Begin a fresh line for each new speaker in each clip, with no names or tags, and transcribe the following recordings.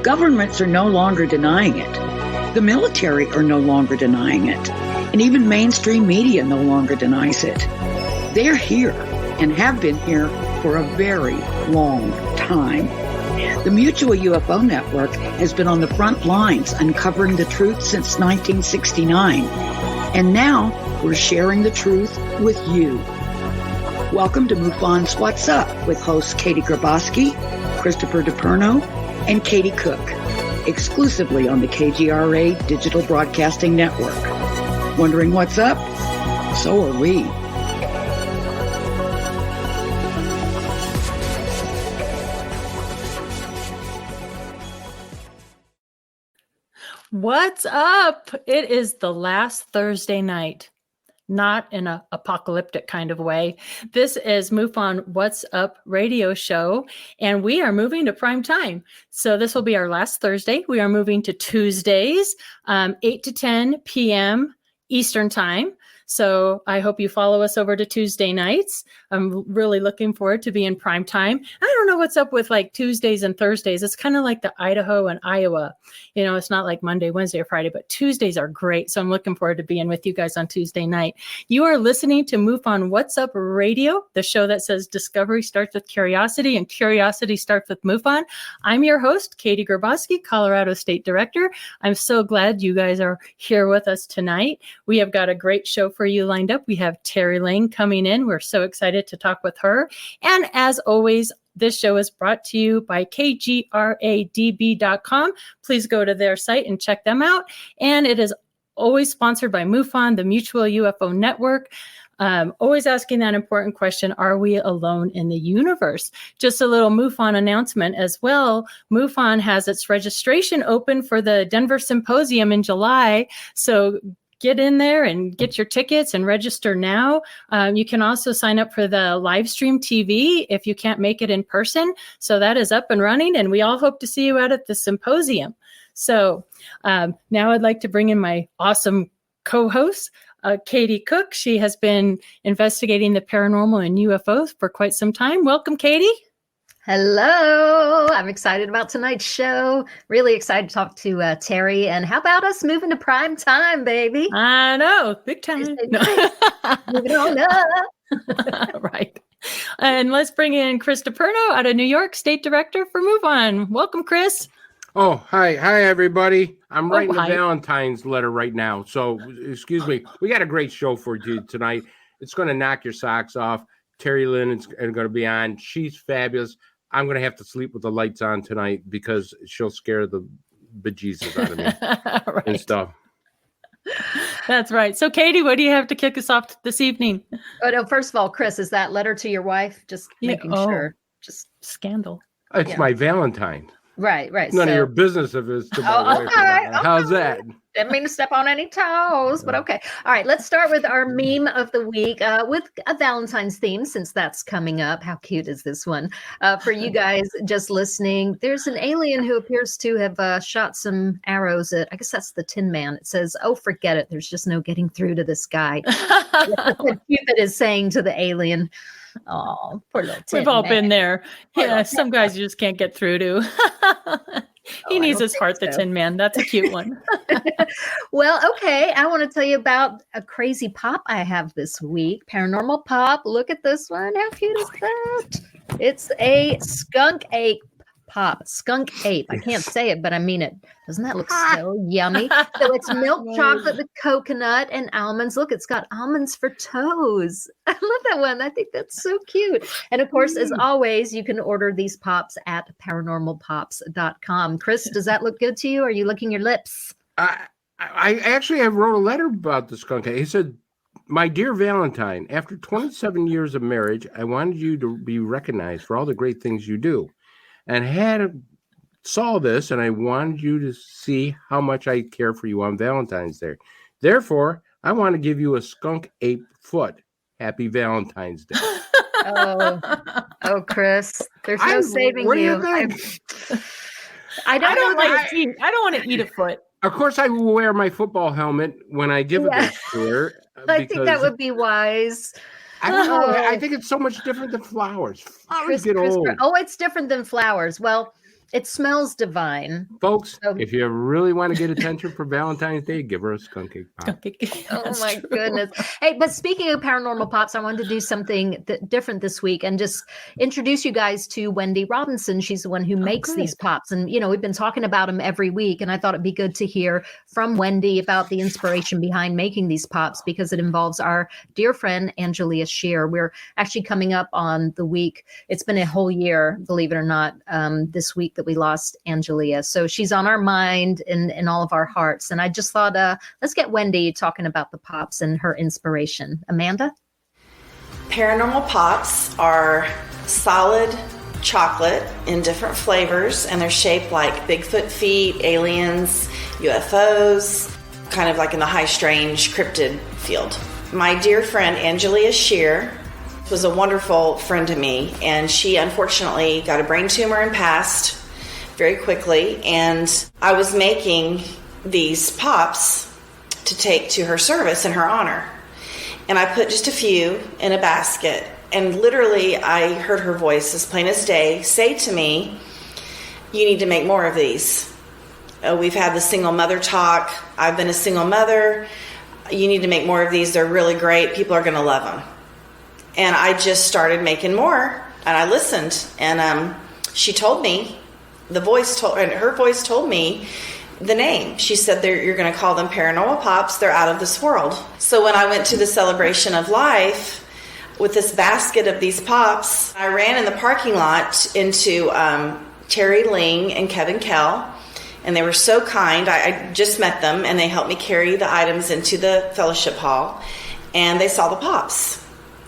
Governments are no longer denying it. The military are no longer denying it. And even mainstream media no longer denies it. They're here and have been here for a very long time. The Mutual UFO Network has been on the front lines uncovering the truth since 1969. And now we're sharing the truth with you. Welcome to MUFON's What's Up with hosts Katie Grabowski, Christopher DePerno, and Katie Cook, exclusively on the KGRA Digital Broadcasting Network. Wondering what's up? So are we.
What's up? It is the last Thursday night. Not in an apocalyptic kind of way. This is MUFON What's Up radio show, and we are moving to prime time. So this will be our last Thursday. We are moving to Tuesdays, 8 to 10 p.m. Eastern time. So I hope you follow us over to Tuesday nights. I'm really looking forward to being prime time. I don't know what's up with like Tuesdays and Thursdays. It's kind of like the Idaho and Iowa. You know, it's not like Monday, Wednesday, or Friday, but Tuesdays are great. So I'm looking forward to being with you guys on Tuesday night. You are listening to MUFON What's Up Radio, the show that says discovery starts with curiosity and curiosity starts with MUFON. I'm your host, Katie Grabowski, Colorado State Director. I'm so glad you guys are here with us tonight. We have got a great show for you lined up. We have Teri Lynge coming in. We're so excited to talk with her. And as always, this show is brought to you by kgradb.com. Please go to their site and check them out. And it is always sponsored by MUFON, the Mutual UFO Network. Always asking that important question, are we alone in the universe? Just a little MUFON announcement as well. MUFON has its registration open for the Denver Symposium in July. So get in there and get your tickets and register now. You can also sign up for the live stream TV if you can't make it in person. So that is up and running, and we all hope to see you out at the symposium. So now I'd like to bring in my awesome co-host, Katie Cook. She has been investigating the paranormal and UFOs for quite some time. Welcome, Katie.
Hello. I'm excited about tonight's show. Really excited to talk to Teri. And how about us moving to prime time, baby?
I know. Big time.
No. Moving on up.
Right. And let's bring in Chris DePerno out of New York, State Director for MUFON. Welcome, Chris.
Oh, hi, everybody. I'm writing a Valentine's letter right now. So, excuse me. We got a great show for you tonight. It's going to knock your socks off. Teri Lynge is going to be on. She's fabulous. I'm going to have to sleep with the lights on tonight because she'll scare the bejesus out of me
right.
and stuff.
That's right. So, Katie, what do you have to kick us off this evening?
Oh, no, first of all, Chris, is that letter to your wife? Just making sure. Just
scandal.
It's my Valentine.
Right.
None of your business if it's to my wife.
Okay.
How's that?
Didn't mean to step on any toes, but okay. All right, let's start with our meme of the week with a Valentine's theme, since that's coming up. How cute is this one? For you guys just listening, there's an alien who appears to have shot some arrows at, I guess that's the Tin Man. It says, "Oh, forget it. There's just no getting through to this guy." That's what Cupid is saying to the alien. Oh, poor little Tin
We've all
Man.
been there. Yeah, some guys you just can't get through to. He needs his heart, the Tin Man. That's a cute one.
Well, okay. I want to tell you about a crazy pop I have this week. Paranormal pop. Look at this one. How cute is that? It's a skunk ape pop. Skunk ape. I can't say it, but I mean it. Doesn't that look so yummy? So it's milk chocolate with coconut and almonds. Look, it's got almonds for toes. I love that one. I think that's so cute. And of course, as always, you can order these pops at paranormalpops.com. Chris, does that look good to you? Are you licking your lips?
I actually have wrote a letter about the skunk. He said, "My dear Valentine, after 27 years of marriage, I wanted you to be recognized for all the great things you do. And saw this, and I wanted you to see how much I care for you on Valentine's Day. Therefore, I want to give you a skunk ape foot. Happy Valentine's Day."
Oh, Chris, there's no saving you. I don't
want to eat a foot.
Of course, I will wear my football helmet when I give it to her.
I think that would be wise.
I don't know. I think it's so much different than flowers. Flowers get old.
Oh, it's different than flowers. Well, It smells divine.
Folks,
So-
if you really want to get attention for Valentine's Day, give her a skunk cake pop.
Oh my goodness. Hey, but speaking of paranormal pops, I wanted to do something different this week and just introduce you guys to Wendy Robinson. She's the one who makes these pops. And, you know, we've been talking about them every week. And I thought it'd be good to hear from Wendy about the inspiration behind making these pops, because it involves our dear friend, Angelia Shear. We're actually coming up on the week. It's been a whole year, believe it or not, this week that we lost Angelia. So she's on our mind and in all of our hearts. And I just thought, let's get Wendy talking about the pops and her inspiration. Amanda?
Paranormal pops are solid chocolate in different flavors, and they're shaped like Bigfoot feet, aliens, UFOs, kind of like in the high strange cryptid field. My dear friend Angelia Shear was a wonderful friend to me, and she unfortunately got a brain tumor and passed very quickly, and I was making these pops to take to her service in her honor. And I put just a few in a basket, and literally I heard her voice as plain as day say to me, "You need to make more of these. We've had the single mother talk. I've been a single mother. You need to make more of these. They're really great. People are going to love them." And I just started making more, and I listened, and she told me, her voice told me the name. She said, "You're going to call them Paranormal Pops. They're out of this world." So when I went to the celebration of life with this basket of these pops, I ran in the parking lot into Teri Lynge-Kehl, and they were so kind. I just met them, and they helped me carry the items into the fellowship hall, and they saw the pops.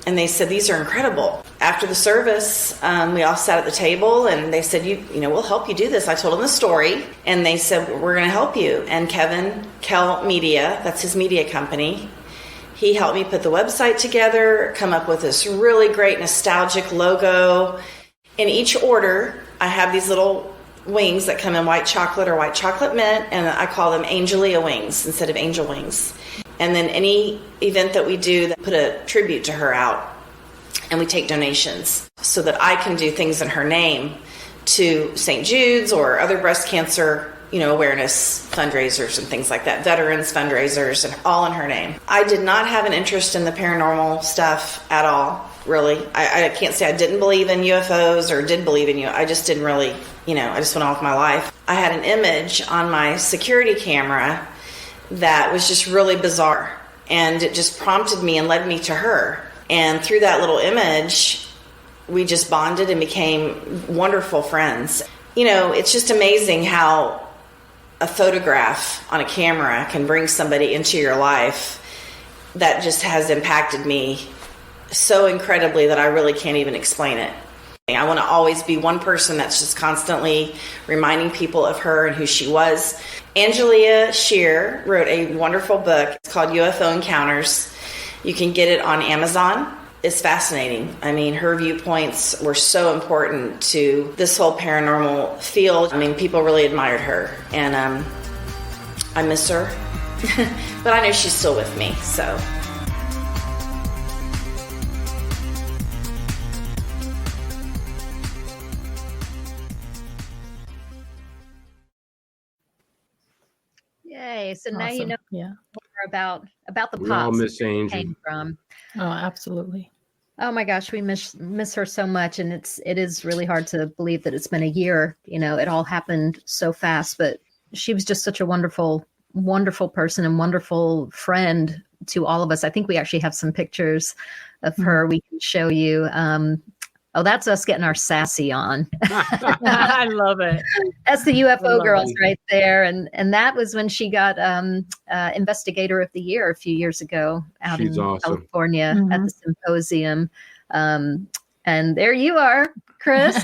And they said, "These are incredible." After the service, we all sat at the table, and they said, you know, "We'll help you do this." I told them the story, and they said, "We're going to help you." And Kevin Kell Media, that's his media company, he helped me put the website together, come up with this really great nostalgic logo. In each order, I have these little wings that come in white chocolate or white chocolate mint, and I call them Angelia wings instead of angel wings. And then any event that we do, that put a tribute to her out, and we take donations so that I can do things in her name to St. Jude's or other breast cancer, you know, awareness fundraisers and things like that, veterans fundraisers, and all in her name. I did not have an interest in the paranormal stuff at all, really. I can't say I didn't believe in UFOs or did believe in UFOs. I just didn't really, you know, I just went on with my life. I had an image on my security camera that was just really bizarre, and it just prompted me and led me to her. And through that little image, we just bonded and became wonderful friends. You know, it's just amazing how a photograph on a camera can bring somebody into your life that just has impacted me so incredibly that I really can't even explain it. I want to always be one person that's just constantly reminding people of her and who she was. Angelia Shear wrote a wonderful book. It's called UFO Encounters. You can get it on Amazon. It's fascinating. I mean, her viewpoints were so important to this whole paranormal field. I mean, people really admired her, and I miss her, but I know she's still with me, so.
Yay. So now you
Awesome.
know
Yeah.
more about the
We all
pops
miss
that
Angel.
came from.
Oh, absolutely.
Oh my gosh, we miss her so much, and it is really hard to believe that it's been a year. You know, it all happened so fast, but she was just such a wonderful person and wonderful friend to all of us. I think we actually have some pictures of her we can show you. Oh, that's us getting our sassy on.
I love it.
That's the UFO
love
girls
it.
right there. And that was when she got Investigator of the Year a few years ago out
She's
in
awesome.
California at the symposium. And there you are, Chris.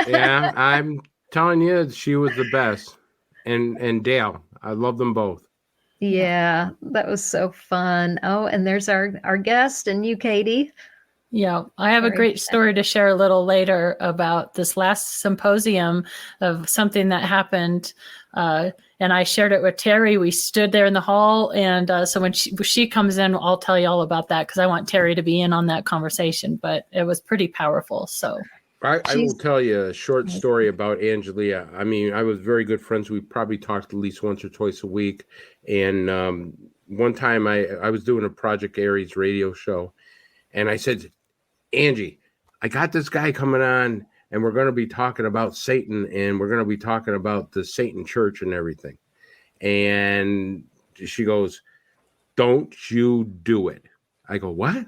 Yeah, I'm telling you, she was the best. And Dale, I love them both.
Yeah, that was so fun. Oh, and there's our guest and you, Katie.
Yeah, I have a
Very
great
excited.
story to share a little later about this last symposium of something that happened. And I shared it with Teri. We stood there in the hall. And so when she comes in, I'll tell you all about that because I want Teri to be in on that conversation. But it was pretty powerful. So
I will tell you a short story about Angelia. I mean, I was very good friends. We probably talked at least once or twice a week. And one time I was doing a Project Aries radio show, and I said, Angie, I got this guy coming on, and we're going to be talking about Satan, and we're going to be talking about the Satan Church and everything. And she goes, don't you do it. I go, what?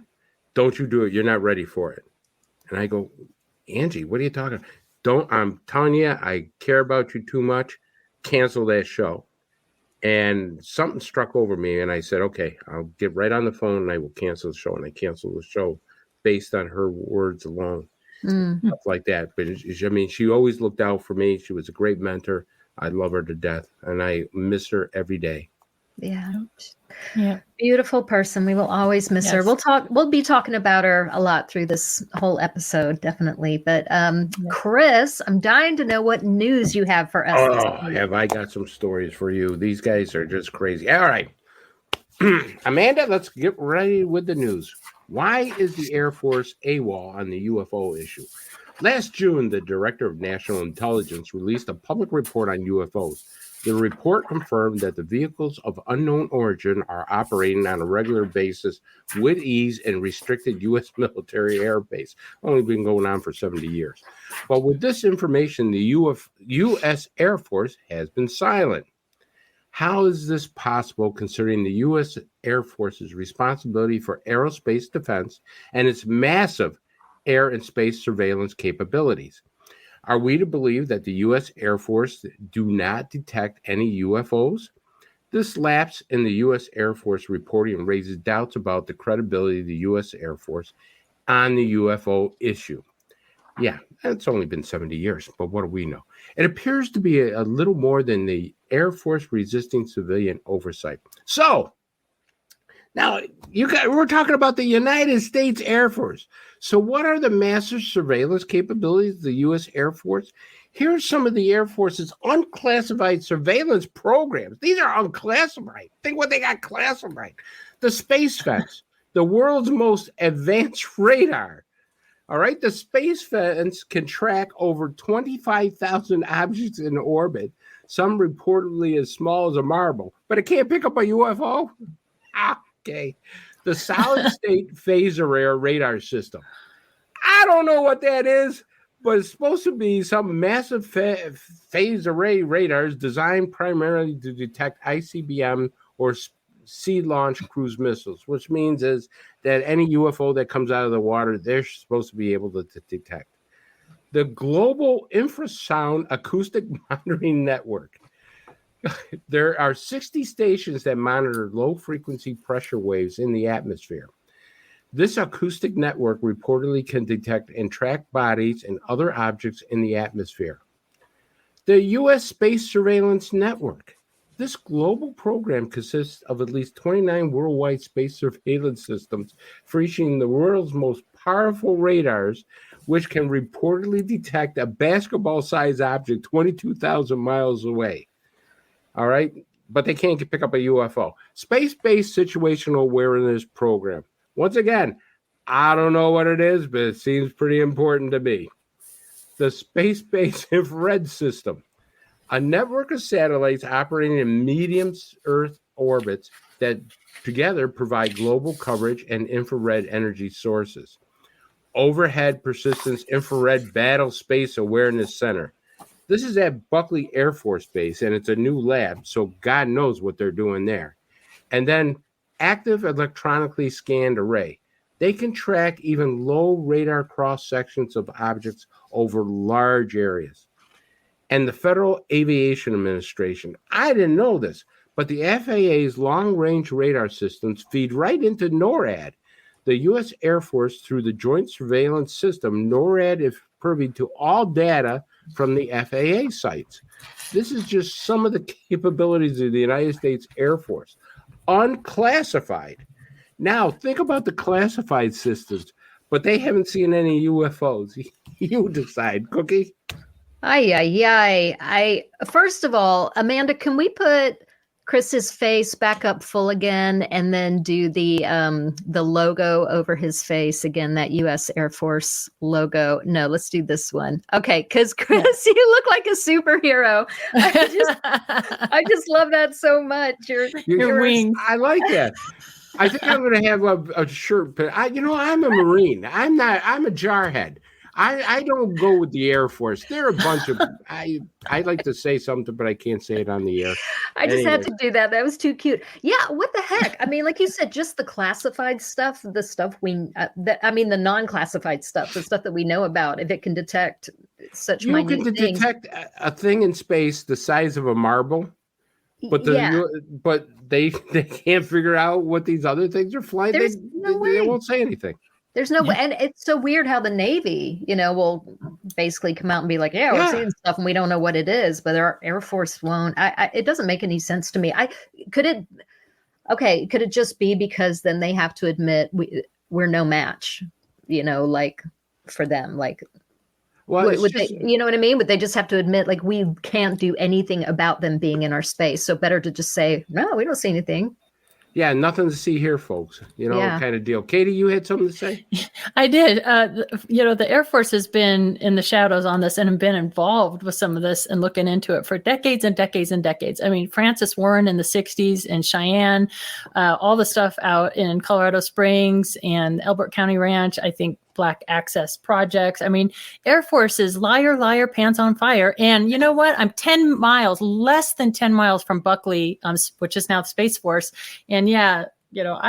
Don't you do it. You're not ready for it. And I go, Angie, what are you talking about? I'm telling you, I care about you too much. Cancel that show. And something struck over me, and I said, okay, I'll get right on the phone and I will cancel the show. And I canceled the show based on her words alone, stuff like that. But I mean, she always looked out for me. She was a great mentor. I love her to death, and I miss her every day.
Yeah.
Yeah.
Beautiful person. We will always miss her. We'll be talking about her a lot through this whole episode, definitely. But Chris, I'm dying to know what news you have for us.
Oh, have I got some stories for you. These guys are just crazy. All right. Amanda, let's get ready with the news. Why is the Air Force AWOL on the UFO issue? Last June, the Director of National Intelligence released a public report on UFOs. The report confirmed that the vehicles of unknown origin are operating on a regular basis with ease in restricted U.S. military airbase. Only been going on for 70 years. But with this information, the U.S. Air Force has been silent. How is this possible considering the U.S. Air Force's responsibility for aerospace defense and its massive air and space surveillance capabilities? Are we to believe that the U.S. Air Force do not detect any UFOs? This lapse in the U.S. Air Force reporting raises doubts about the credibility of the U.S. Air Force on the UFO issue. Yeah, it's only been 70 years, but what do we know? It appears to be a little more than the Air Force resisting civilian oversight. So, now, we're talking about the United States Air Force. So what are the massive surveillance capabilities of the U.S. Air Force? Here's some of the Air Force's unclassified surveillance programs. These are unclassified. Think what they got classified. The Space Fence, the world's most advanced radar. All right, the Space Fence can track over 25,000 objects in orbit, some reportedly as small as a marble, but it can't pick up a UFO? Okay. The solid state phase array radar system. I don't know what that is, but it's supposed to be some massive phase array radars designed primarily to detect ICBM or sea-launched cruise missiles, which means is that any UFO that comes out of the water, they're supposed to be able to detect. The Global Infrasound Acoustic Monitoring Network. There are 60 stations that monitor low-frequency pressure waves in the atmosphere. This acoustic network reportedly can detect and track bodies and other objects in the atmosphere. The U.S. Space Surveillance Network. This global program consists of at least 29 worldwide space surveillance systems, featuring the world's most powerful radars, which can reportedly detect a basketball-sized object 22,000 miles away. All right, but they can't pick up a UFO. Space-based situational awareness program. Once again, I don't know what it is, but it seems pretty important to me. The space-based infrared system, a network of satellites operating in medium Earth orbits that together provide global coverage and infrared energy sources. Overhead Persistence Infrared Battle Space Awareness Center. This is at Buckley Air Force Base, and it's a new lab, so God knows what they're doing there. And then Active Electronically Scanned Array. They can track even low radar cross-sections of objects over large areas. And the Federal Aviation Administration. I didn't know this, but the FAA's long-range radar systems feed right into NORAD. The U.S. Air Force, through the Joint Surveillance System, NORAD is privy to all data from the FAA sites. This is just some of the capabilities of the United States Air Force. Unclassified. Now, think about the classified systems, but they haven't seen any UFOs. You decide, Cookie.
First of all, Amanda, can we put Chris's face back up full again, and then do the logo over his face again, that U.S. Air Force logo. No, let's do this one. Okay, because Chris, you look like a superhero. I just love that so much.
Your wings.
I like that. I think I'm going to have a shirt. But I'm a Marine. I'm a jarhead. I don't go with the Air Force. They're a bunch of. I like to say something, but I can't say it on the air.
I just had to do that. That was too cute. Yeah, what the heck? I mean, like you said, just the classified stuff, the stuff the non-classified stuff, the stuff that we know about. If it can detect such minute things. You can
detect a thing in space the size of a marble, but but they can't figure out what these other things are flying. They won't say anything.
There's no way. And it's so weird how the Navy, will basically come out and be like, we're seeing stuff and we don't know what it is, but our Air Force won't. It doesn't make any sense to me. Could it just be because then they have to admit we're no match, like for them, like, you know what I mean? Would they just have to admit, like, we can't do anything about them being in our space? So better to just say, no, we don't see anything.
Yeah, nothing to see here, folks. Kind of deal. Katie, you had something to say?
I did. The Air Force has been in the shadows on this and have been involved with some of this and looking into it for decades and decades and decades. I mean, Francis Warren in the 60s in Cheyenne, all the stuff out in Colorado Springs and Elbert County Ranch, I think Black Access Projects. I mean, Air Force is liar, liar, pants on fire. And you know what? I'm less than 10 miles from Buckley, which is now the Space Force. And I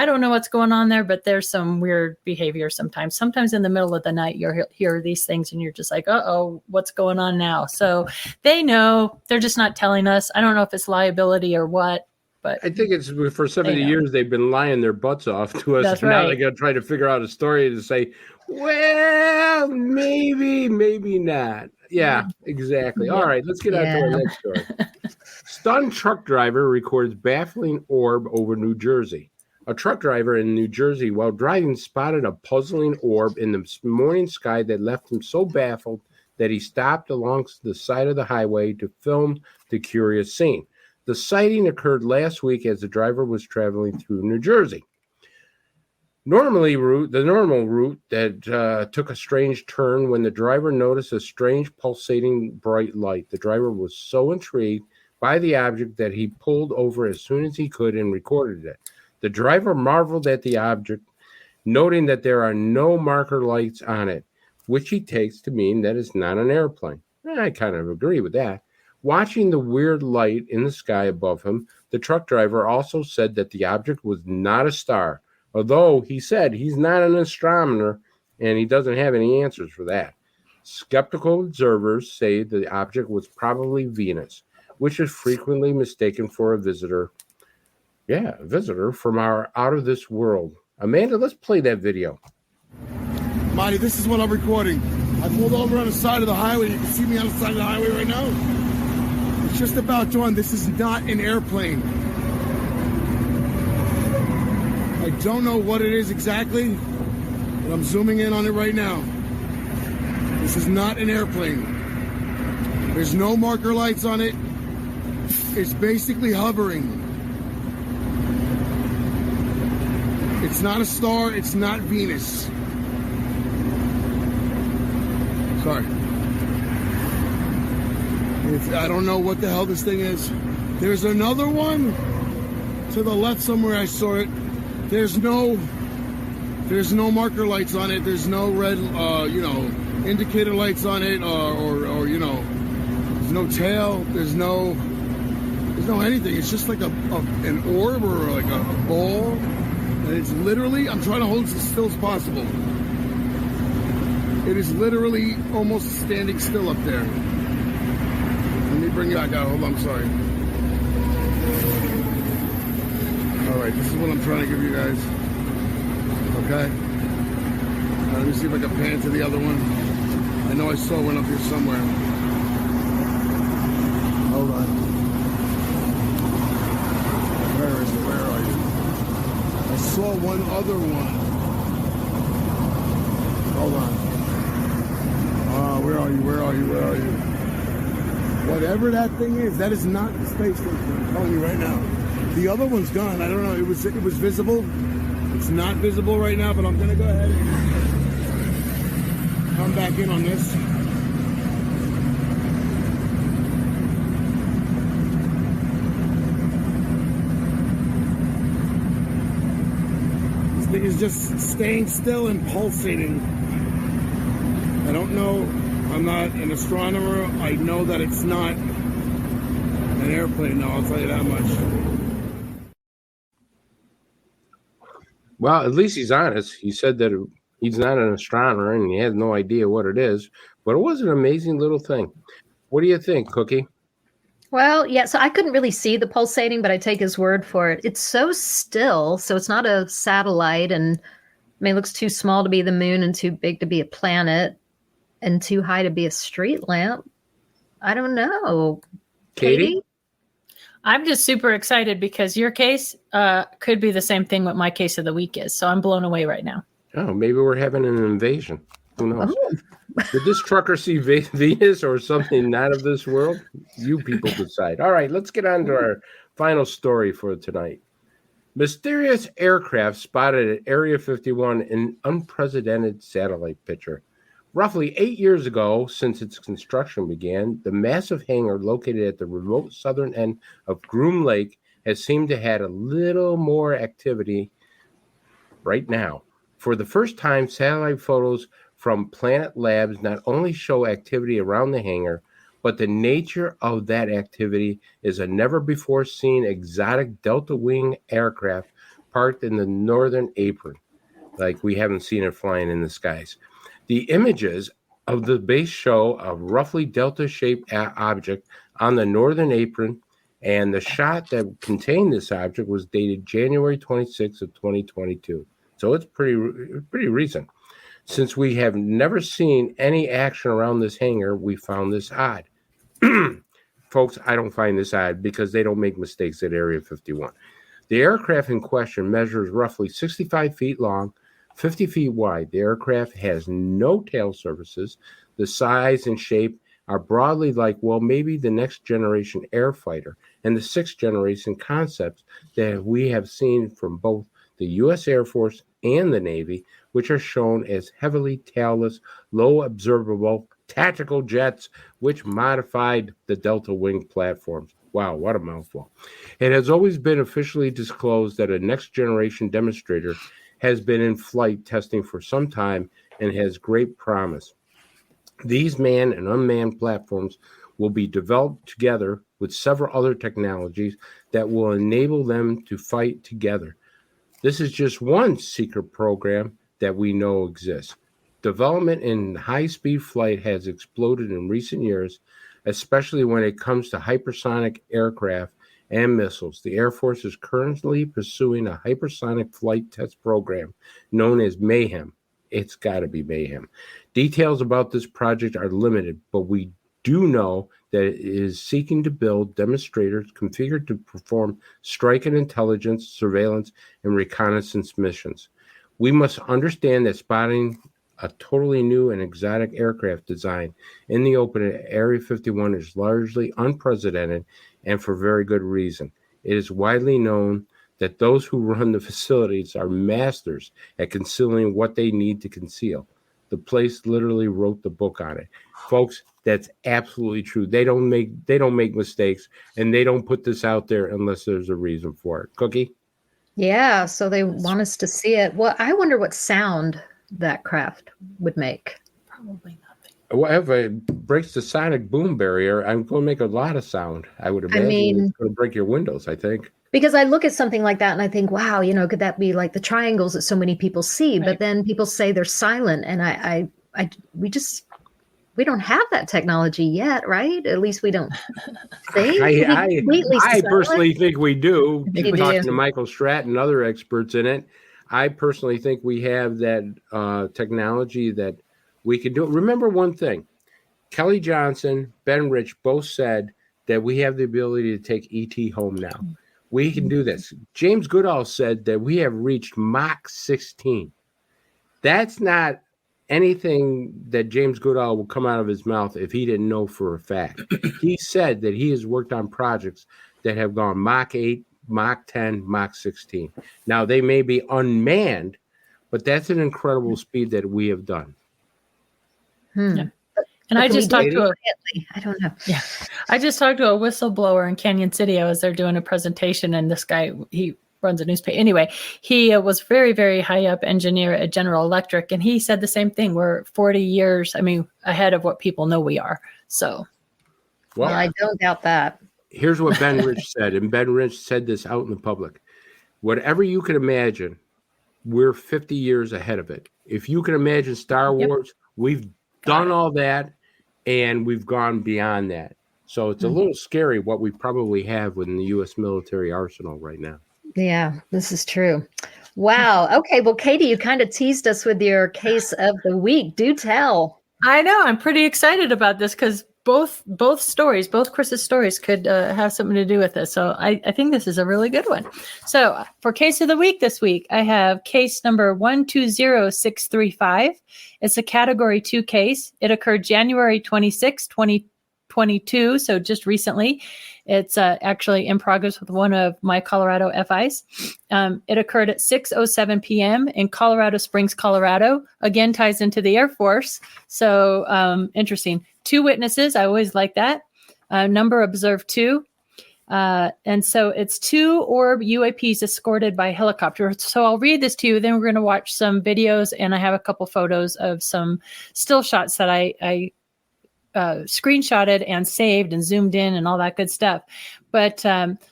don't know what's going on there, but there's some weird behavior sometimes. Sometimes in the middle of the night, you'll hear these things and you're just like, uh-oh, what's going on now? So they know. They're just not telling us. I don't know if it's liability or what. But
I think it's for 70 years they've been lying their butts off to us.
That's
and
right.
Now they got to try to figure out a story to say, well, maybe not. Yeah, exactly. All right, let's get on to our next story. Stunned truck driver records baffling orb over New Jersey. A truck driver in New Jersey, while driving, spotted a puzzling orb in the morning sky that left him so baffled that he stopped along the side of the highway to film the curious scene. The sighting occurred last week as the driver was traveling through New Jersey. The normal route that took a strange turn when the driver noticed a strange pulsating bright light. The driver was so intrigued by the object that he pulled over as soon as he could and recorded it. The driver marveled at the object, noting that there are no marker lights on it, which he takes to mean that it's not an airplane. I kind of agree with that. Watching the weird light in the sky above him, the truck driver also said that the object was not a star, although he said he's not an astronomer and he doesn't have any answers for that. Skeptical observers say the object was probably Venus, which is frequently mistaken for a visitor. Yeah, a visitor from our out of this world. Amanda, let's play that video.
Marty, this is what I'm recording. I pulled over on the side of the highway. You can see me on the side of the highway right now. It's just about dawn. This is not an airplane. I don't know what it is exactly, but I'm zooming in on it right now. This is not an airplane. There's no marker lights on it. It's basically hovering. It's not a star. It's not Venus. Sorry. I don't know what the hell this thing is. There's another one to the left somewhere. I saw it. There's no marker lights on it. There's no red, indicator lights on it, or there's no tail. There's no anything. It's just like an orb or like a ball, and it's literally. I'm trying to hold as still as possible. It is literally almost standing still up there. Let me bring it back out. Hold on, I'm sorry. All right, this is what I'm trying to give you guys. Okay? Let me see if I can pan to the other one. I know I saw one up here somewhere. Hold on. Where is it? Where are you? I saw one other one. Hold on. Where are you? Where are you? Where are you? Whatever that thing is, that is not the space station. I'm telling you right now. The other one's gone. I don't know. It was visible. It's not visible right now, but I'm gonna go ahead and come back in on this. This thing is just staying still and pulsating. I don't know. I'm not an astronomer. I know that it's not an airplane, though. I'll tell you that much.
Well, at least he's honest. He said that he's not an astronomer and he has no idea what it is, but it was an amazing little thing. What do you think, Cookie?
Well, yeah, so I couldn't really see the pulsating, but I take his word for it. It's so still, so it's not a satellite, and I mean, it looks too small to be the moon and too big to be a planet and too high to be a street lamp. I don't know.
Katie?
I'm just super excited because your case could be the same thing what my case of the week is. So I'm blown away right now.
Oh, maybe we're having an invasion. Who knows?
Oh.
Did this trucker see Venus or something not of this world? You people decide. All right, let's get on to our final story for tonight. Mysterious aircraft spotted at Area 51 in unprecedented satellite picture. Roughly 8 years ago, since its construction began, the massive hangar located at the remote southern end of Groom Lake has seemed to have a little more activity right now. For the first time, satellite photos from Planet Labs not only show activity around the hangar, but the nature of that activity is a never-before-seen exotic Delta Wing aircraft parked in the northern apron, like we haven't seen it flying in the skies. The images of the base show a roughly Delta-shaped object on the northern apron, and the shot that contained this object was dated January 26th of 2022. So it's pretty recent. Since we have never seen any action around this hangar, we found this odd. Folks, I don't find this odd because they don't make mistakes at Area 51. The aircraft in question measures roughly 65 feet long, 50 feet wide. The aircraft has no tail surfaces. The size and shape are broadly like, well, maybe the next generation air fighter and the sixth generation concepts that we have seen from both the U.S. Air Force and the Navy, which are shown as heavily tailless, low observable tactical jets, which modified the Delta Wing platforms. Wow, what a mouthful. It has always been officially disclosed that a next generation demonstrator has been in flight testing for some time and has great promise. These manned and unmanned platforms will be developed together with several other technologies that will enable them to fight together. This is just one secret program that we know exists. Development in high-speed flight has exploded in recent years, especially when it comes to hypersonic aircraft and missiles. The Air Force is currently pursuing a hypersonic flight test program known as Mayhem. It's got to be Mayhem. Details about this project are limited, but we do know that it is seeking to build demonstrators configured to perform strike and intelligence, surveillance, and reconnaissance missions. We must understand that spotting a totally new and exotic aircraft design in the open at Area 51 is largely unprecedented and for very good reason. It is widely known that those who run the facilities are masters at concealing what they need to conceal. The place literally wrote the book on it. Folks, that's absolutely true. They don't make mistakes, and they don't put this out there unless there's a reason for it. Cookie?
Yeah, so they want us to see it. Well, I wonder what sound that craft would make.
Probably nothing.
Well, if it breaks the sonic boom barrier, I'm going to make a lot of sound. I would imagine it's going to break your windows, I think.
Because I look at something like that and I think, wow, could that be like the triangles that so many people see? Right. But then people say they're silent, and we don't have that technology yet, right? At least we don't think.
I personally think we do. Talking to Michael Stratt and other experts in it, I personally think we have that technology that we can do. Remember one thing, Kelly Johnson, Ben Rich both said that we have the ability to take ET home now. We can do this. James Goodall said that we have reached Mach 16. That's not anything that James Goodall will come out of his mouth if he didn't know for a fact. He said that he has worked on projects that have gone Mach 8, Mach 10, Mach 16. Now, they may be unmanned, but that's an incredible speed that we have done.
Yeah. And I just talked to
I don't know.
Yeah. I just talked to a whistleblower in Canyon City. I was there doing a presentation, and this guy, he runs a newspaper. Anyway, he was very, very high up engineer at General Electric, and he said the same thing. We're 40 years, ahead of what people know we are. So,
well, I don't doubt that.
Here's what Ben Rich said, and Ben Rich said this out in the public. Whatever you can imagine, we're 50 years ahead of it. If you can imagine Star Wars, we've done all that, and we've gone beyond that. So it's a little scary what we probably have within the U.S. military arsenal right now.
Yeah, this is true. Wow. Okay. Well, Katie, you kind of teased us with your case of the week. Do tell.
I know. I'm pretty excited about this because both Chris's stories could have something to do with this. So I think this is a really good one. So for case of the week this week, I have case number 120635. It's a category 2 case. It occurred January 26, 2022. So just recently. It's actually in progress with one of my Colorado FIs. It occurred at 6:07 p.m. in Colorado Springs, Colorado. Again, ties into the Air Force. So interesting. 2 witnesses. I always like that. Number observed 2. And so it's 2 orb UAPs escorted by helicopter. So I'll read this to you. Then we're going to watch some videos, and I have a couple photos of some still shots that I screenshotted and saved and zoomed in and all that good stuff. But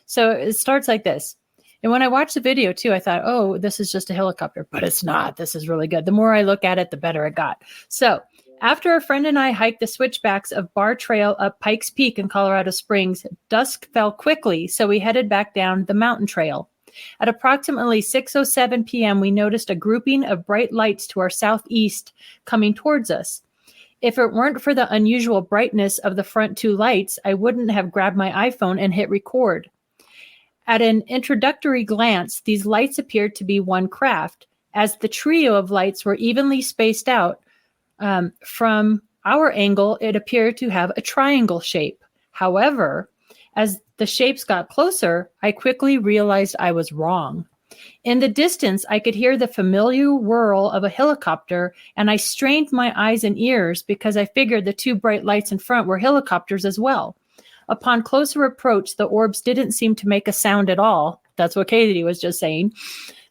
so it starts like this. And when I watched the video too, I thought, oh, this is just a helicopter, but it's not. This is really good. The more I look at it, the better it got. So after a friend and I hiked the switchbacks of Bar Trail up Pikes Peak in Colorado Springs, dusk fell quickly, so we headed back down the mountain trail. At approximately 6:07 p.m., we noticed a grouping of bright lights to our southeast coming towards us. If it weren't for the unusual brightness of the front 2 lights, I wouldn't have grabbed my iPhone and hit record. At an introductory glance, these lights appeared to be one craft, as the trio of lights were evenly spaced out. From our angle, it appeared to have a triangle shape. However, as the shapes got closer, I quickly realized I was wrong. In the distance, I could hear the familiar whirl of a helicopter, and I strained my eyes and ears because I figured the 2 bright lights in front were helicopters as well. Upon closer approach, the orbs didn't seem to make a sound at all. That's what Katie was just saying.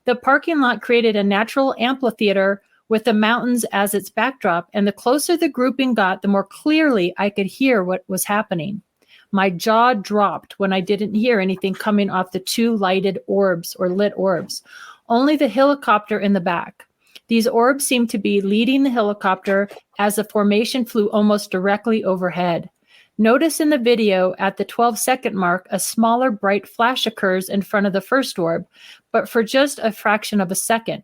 The parking lot created a natural amphitheater with the mountains as its backdrop, and the closer the grouping got, the more clearly I could hear what was happening. My jaw dropped when I didn't hear anything coming off the 2 lighted orbs or lit orbs, only the helicopter in the back. These orbs seemed to be leading the helicopter as the formation flew almost directly overhead. Notice in the video at the 12-second mark, a smaller bright flash occurs in front of the first orb, but for just a fraction of a second.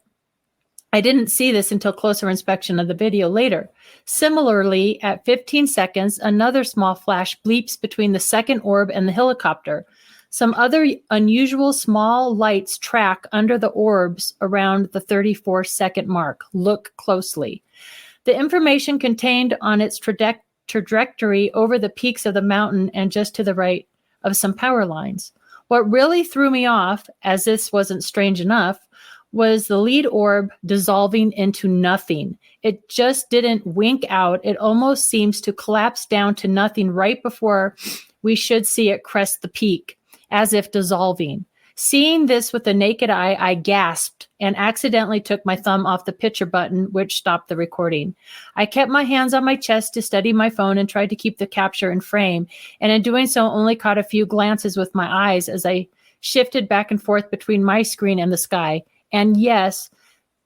I didn't see this until closer inspection of the video later. Similarly, at 15 seconds, another small flash bleeps between the second orb and the helicopter. Some other unusual small lights track under the orbs around the 34-second mark. Look closely. The information contained on its trajectory over the peaks of the mountain and just to the right of some power lines. What really threw me off, as this wasn't strange enough, was the lead orb dissolving into nothing. It just didn't wink out. It almost seems to collapse down to nothing right before we should see it crest the peak, as if dissolving. Seeing this with the naked eye, I gasped and accidentally took my thumb off the picture button, which stopped the recording. I kept my hands on my chest to steady my phone and tried to keep the capture in frame, and in doing so only caught a few glances with my eyes as I shifted back and forth between my screen and the sky. And yes,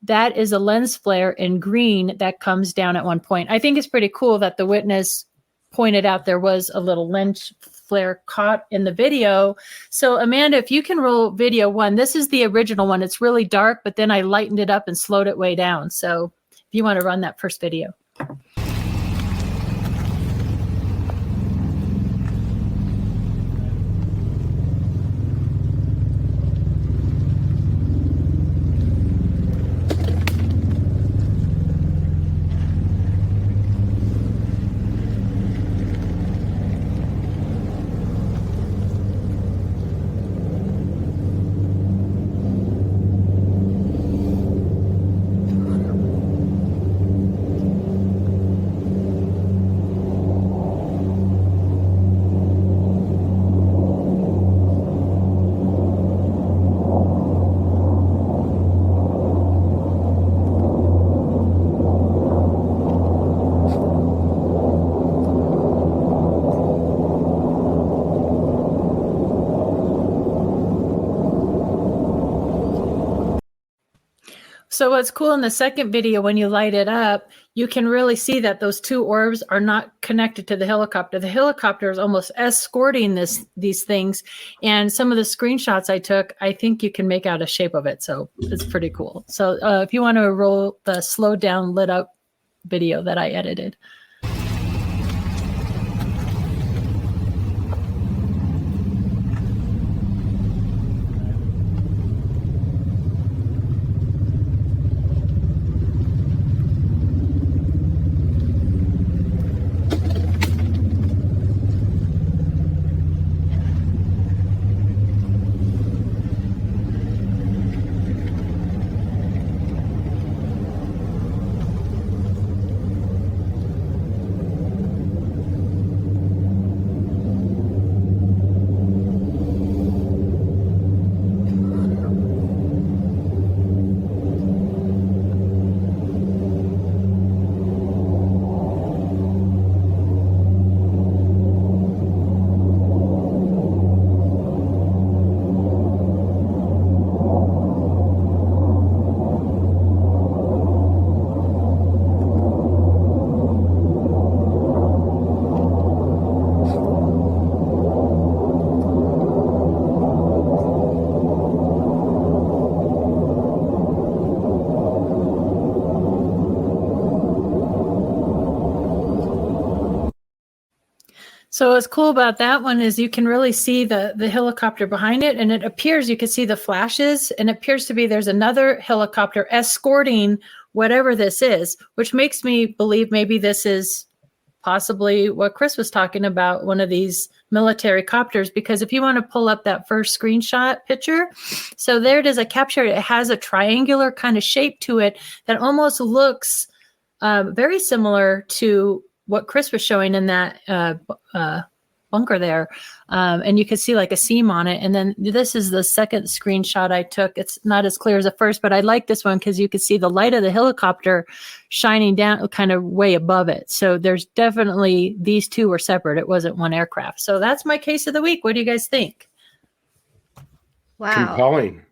that is a lens flare in green that comes down at one point. I think it's pretty cool that the witness pointed out there was a little lens flare caught in the video. So Amanda, if you can roll video 1, this is the original one. It's really dark, but then I lightened it up and slowed it way down. So if you want to run that first video. So what's cool in the second video, when you light it up, you can really see that those two orbs are not connected to the helicopter. The helicopter is almost escorting these things. And some of the screenshots I took, I think you can make out a shape of it. So it's pretty cool. So if you want to roll the slowed down, lit up video that I edited. So what's cool about that one is you can really see the helicopter behind it, and it appears you can see the flashes, and it appears to be there's another helicopter escorting whatever this is, which makes me believe maybe this is possibly what Chris was talking about, one of these military copters, because if you want to pull up that first screenshot picture, so there it is, I captured it. It has a triangular kind of shape to it that almost looks very similar to what Chris was showing in that bunker there. And you can see like a seam on it. And then this is the second screenshot I took. It's not as clear as the first, but I like this one because you can see the light of the helicopter shining down kind of way above it. So there's definitely, these two were separate. It wasn't one aircraft. So that's my case of the week. What do you guys think?
Wow.
Compelling.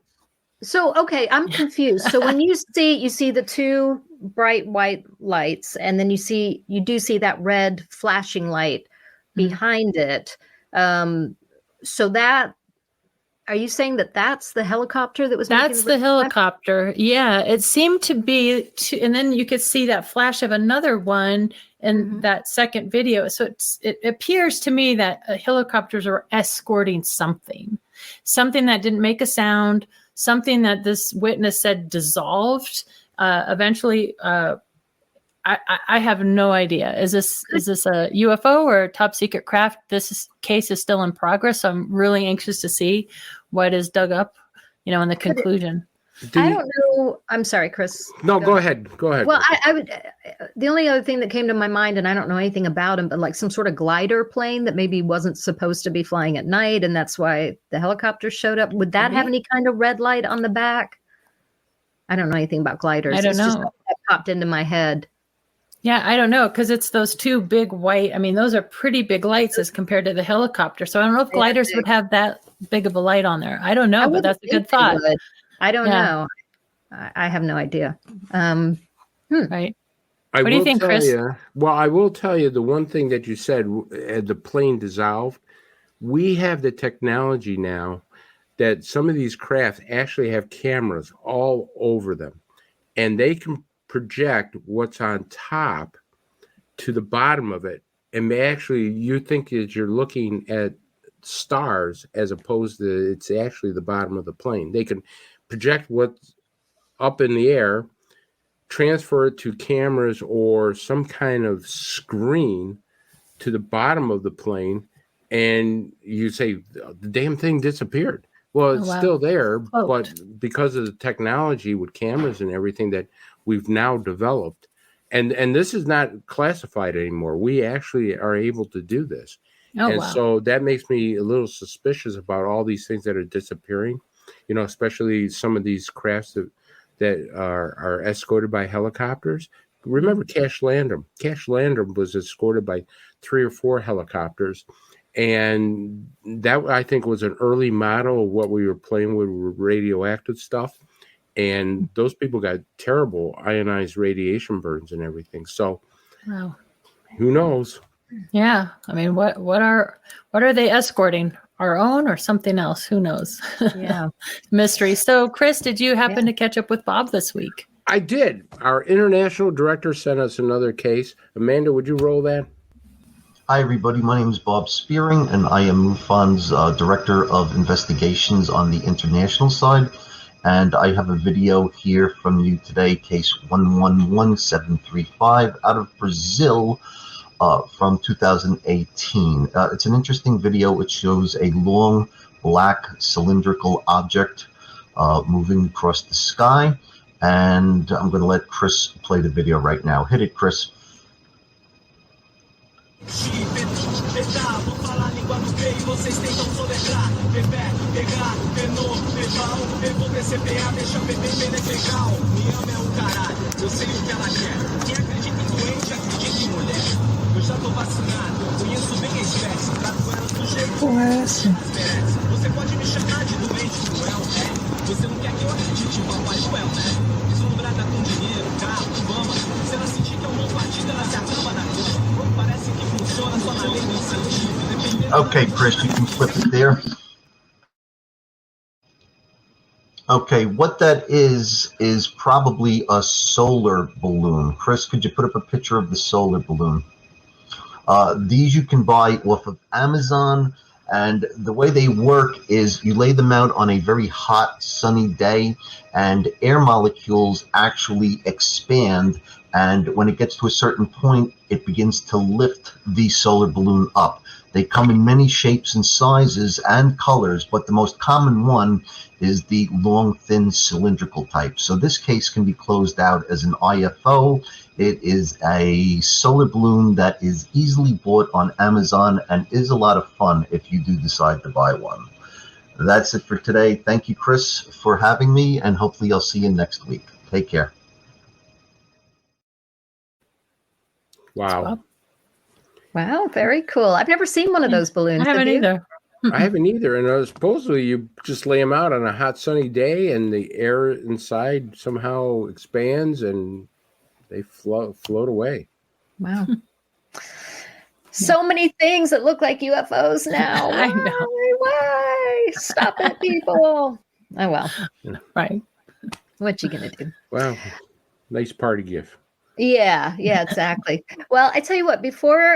So, okay, I'm confused. So when you see the two bright white lights, and then you do see that red flashing light behind it. So that, are you saying that that's the helicopter that was?
That's the helicopter. Yeah, it seemed to be, and then you could see that flash of another one in that second video. So it appears to me that helicopters are escorting something that didn't make a sound, something that this witness said dissolved. Eventually, I have no idea. Is this a UFO or a top secret craft? Case is still in progress. So I'm really anxious to see what is dug up, in the conclusion.
I don't know. I'm sorry, Chris.
No, go ahead. Go ahead.
Well, I would. The only other thing that came to my mind, and I don't know anything about him, but like some sort of glider plane that maybe wasn't supposed to be flying at night, and that's why the helicopter showed up. Would that have any kind of red light on the back? I don't know anything about gliders.
I don't know.
Just that popped into my head.
Yeah, I don't know, because it's those two big white. I mean, those are pretty big lights as compared to the helicopter. So I don't know if gliders would have that big of a light on there. I don't know, but that's a good thought.
I don't know. I have no idea.
Right.
What
do you think, Chris?
Well, I will tell you the one thing that you said, the plane dissolved. We have the technology now that some of these craft actually have cameras all over them, and they can project what's on top to the bottom of it. And actually, you think that you're looking at stars as opposed to it's actually the bottom of the plane. They can project what's up in the air, transfer it to cameras or some kind of screen to the bottom of the plane, and you say the damn thing disappeared. Well, it's still there, but because of the technology with cameras and everything that we've now developed, and this is not classified anymore. We actually are able to do this. So that makes me a little suspicious about all these things that are disappearing, especially some of these crafts that are escorted by helicopters. Remember Cash Landrum. Cash Landrum was escorted by 3 or 4 helicopters. And that, I think, was an early model of what we were playing with radioactive stuff. and those people got terrible ionized radiation burns and everything. So,
Wow.
who knows?
Yeah. I mean, what are they escorting? Our own or something else? Who knows?
Yeah.
Mystery. So, Chris, did you happen to catch up with Bob this week?
I did. Our international director sent us another case. Amanda, would you roll that?
Hi, everybody. My name is Bob Spearing, and I am MUFON's Director of Investigations on the international side. And I have a video here from you today, case 111735 out of Brazil from 2018. It's an interesting video. It shows a long black cylindrical object moving across the sky. And I'm going to let Chris play the video right now. Hit it, Chris.
Você pode me chamar de doente cruel, Você não quer que eu acredite em Papai Noel, Deslumbrada com dinheiro, carro, fama. Se ela sentir que é um bom partido, ela se acaba na cama. Parece que funciona só na lei do incentivo.
Okay, Chris, you can flip it there. Okay, what that is probably a solar balloon. Chris, could you put up a picture of the solar balloon? These you can buy off of Amazon, and the way they work is you lay them out on a very hot, sunny day, and air molecules actually expand, and when it gets to a certain point, it begins to lift the solar balloon up. They come in many shapes and sizes and colors, but the most common one is the long, thin, cylindrical type. So this case can be closed out as an IFO. It is a solar balloon that is easily bought on Amazon and is a lot of fun if you do decide to buy one. That's it for today. Thank you, Chris, for having me, and hopefully I'll see you next week. Take care.
Wow.
Wow, very cool. I've never seen one of those balloons.
I haven't either.
I haven't either. And supposedly you just lay them out on a hot sunny day and the air inside somehow expands and they float away.
Wow. So many things that look like UFOs now.
I know.
Why? Stop it, people. Oh, well.
Right.
What you going to do?
Wow. Nice party gift.
Yeah, exactly. Well, I tell you what, before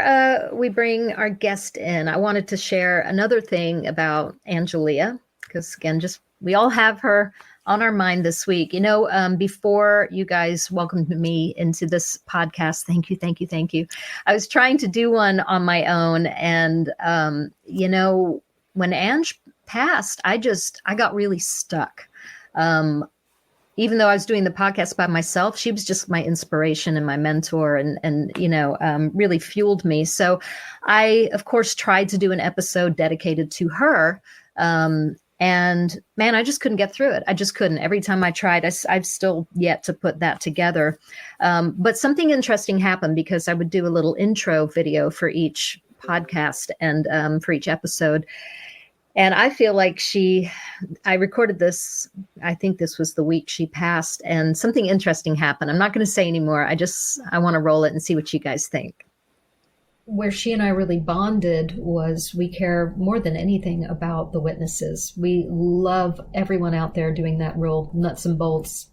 we bring our guest in, I wanted to share another thing about Angelia, because again, we all have her on our mind this week. You know, before you guys welcomed me into this podcast, thank you. I was trying to do one on my own. And, you know, when Ange passed, I got really stuck. Even though I was doing the podcast by myself, she was just my inspiration and my mentor and you know, really fueled me. So I, of course, tried to do an episode dedicated to her. And man, I just couldn't get through it. I just couldn't. Every time I tried, I've still yet to put that together. But something interesting happened because I would do a little intro video for each podcast and for each episode. And I feel like I recorded this, I think this was the week she passed, and something interesting happened. I'm not going to say anymore. I want to roll it and see what you guys think. Where she and I really bonded was we care more than anything about the witnesses. We love everyone out there doing that real nuts and bolts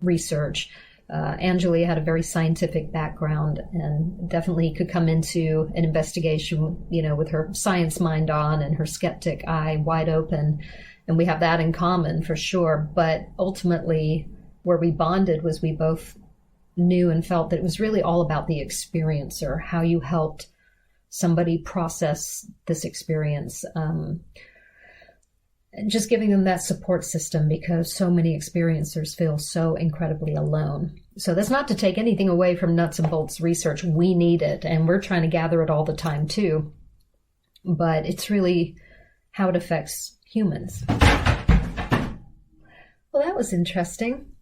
research. Angelia had a very scientific background and definitely could come into an investigation, you know, with her science mind on and her skeptic eye wide open. And we have that in common for sure. But ultimately, where we bonded was we both knew and felt that it was really all about the experiencer, how you helped somebody process this experience. Just giving them that support system, because so many experiencers feel so incredibly alone. So that's not to take anything away from nuts and bolts research. We need it, and we're trying to gather it all the time too. But it's really how it affects humans. Well, that was interesting.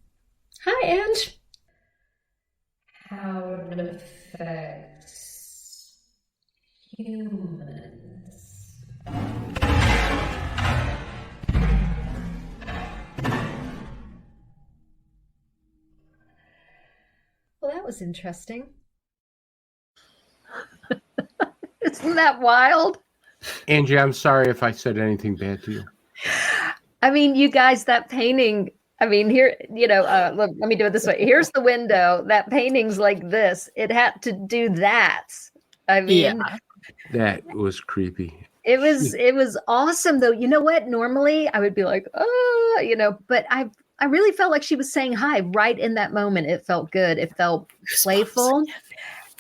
Hi, Ange. How it affects humans. Well, that was interesting. Isn't that wild?
Angie, I'm sorry if I said anything bad to you.
I mean, you guys, that painting, I mean, here, look, let me do it this way. Here's the window. That painting's like this. It had to do that. I mean,
That was creepy.
it was awesome though. You know what? Normally I would be like, oh, but I really felt like she was saying hi right in that moment. It felt good. It felt playful.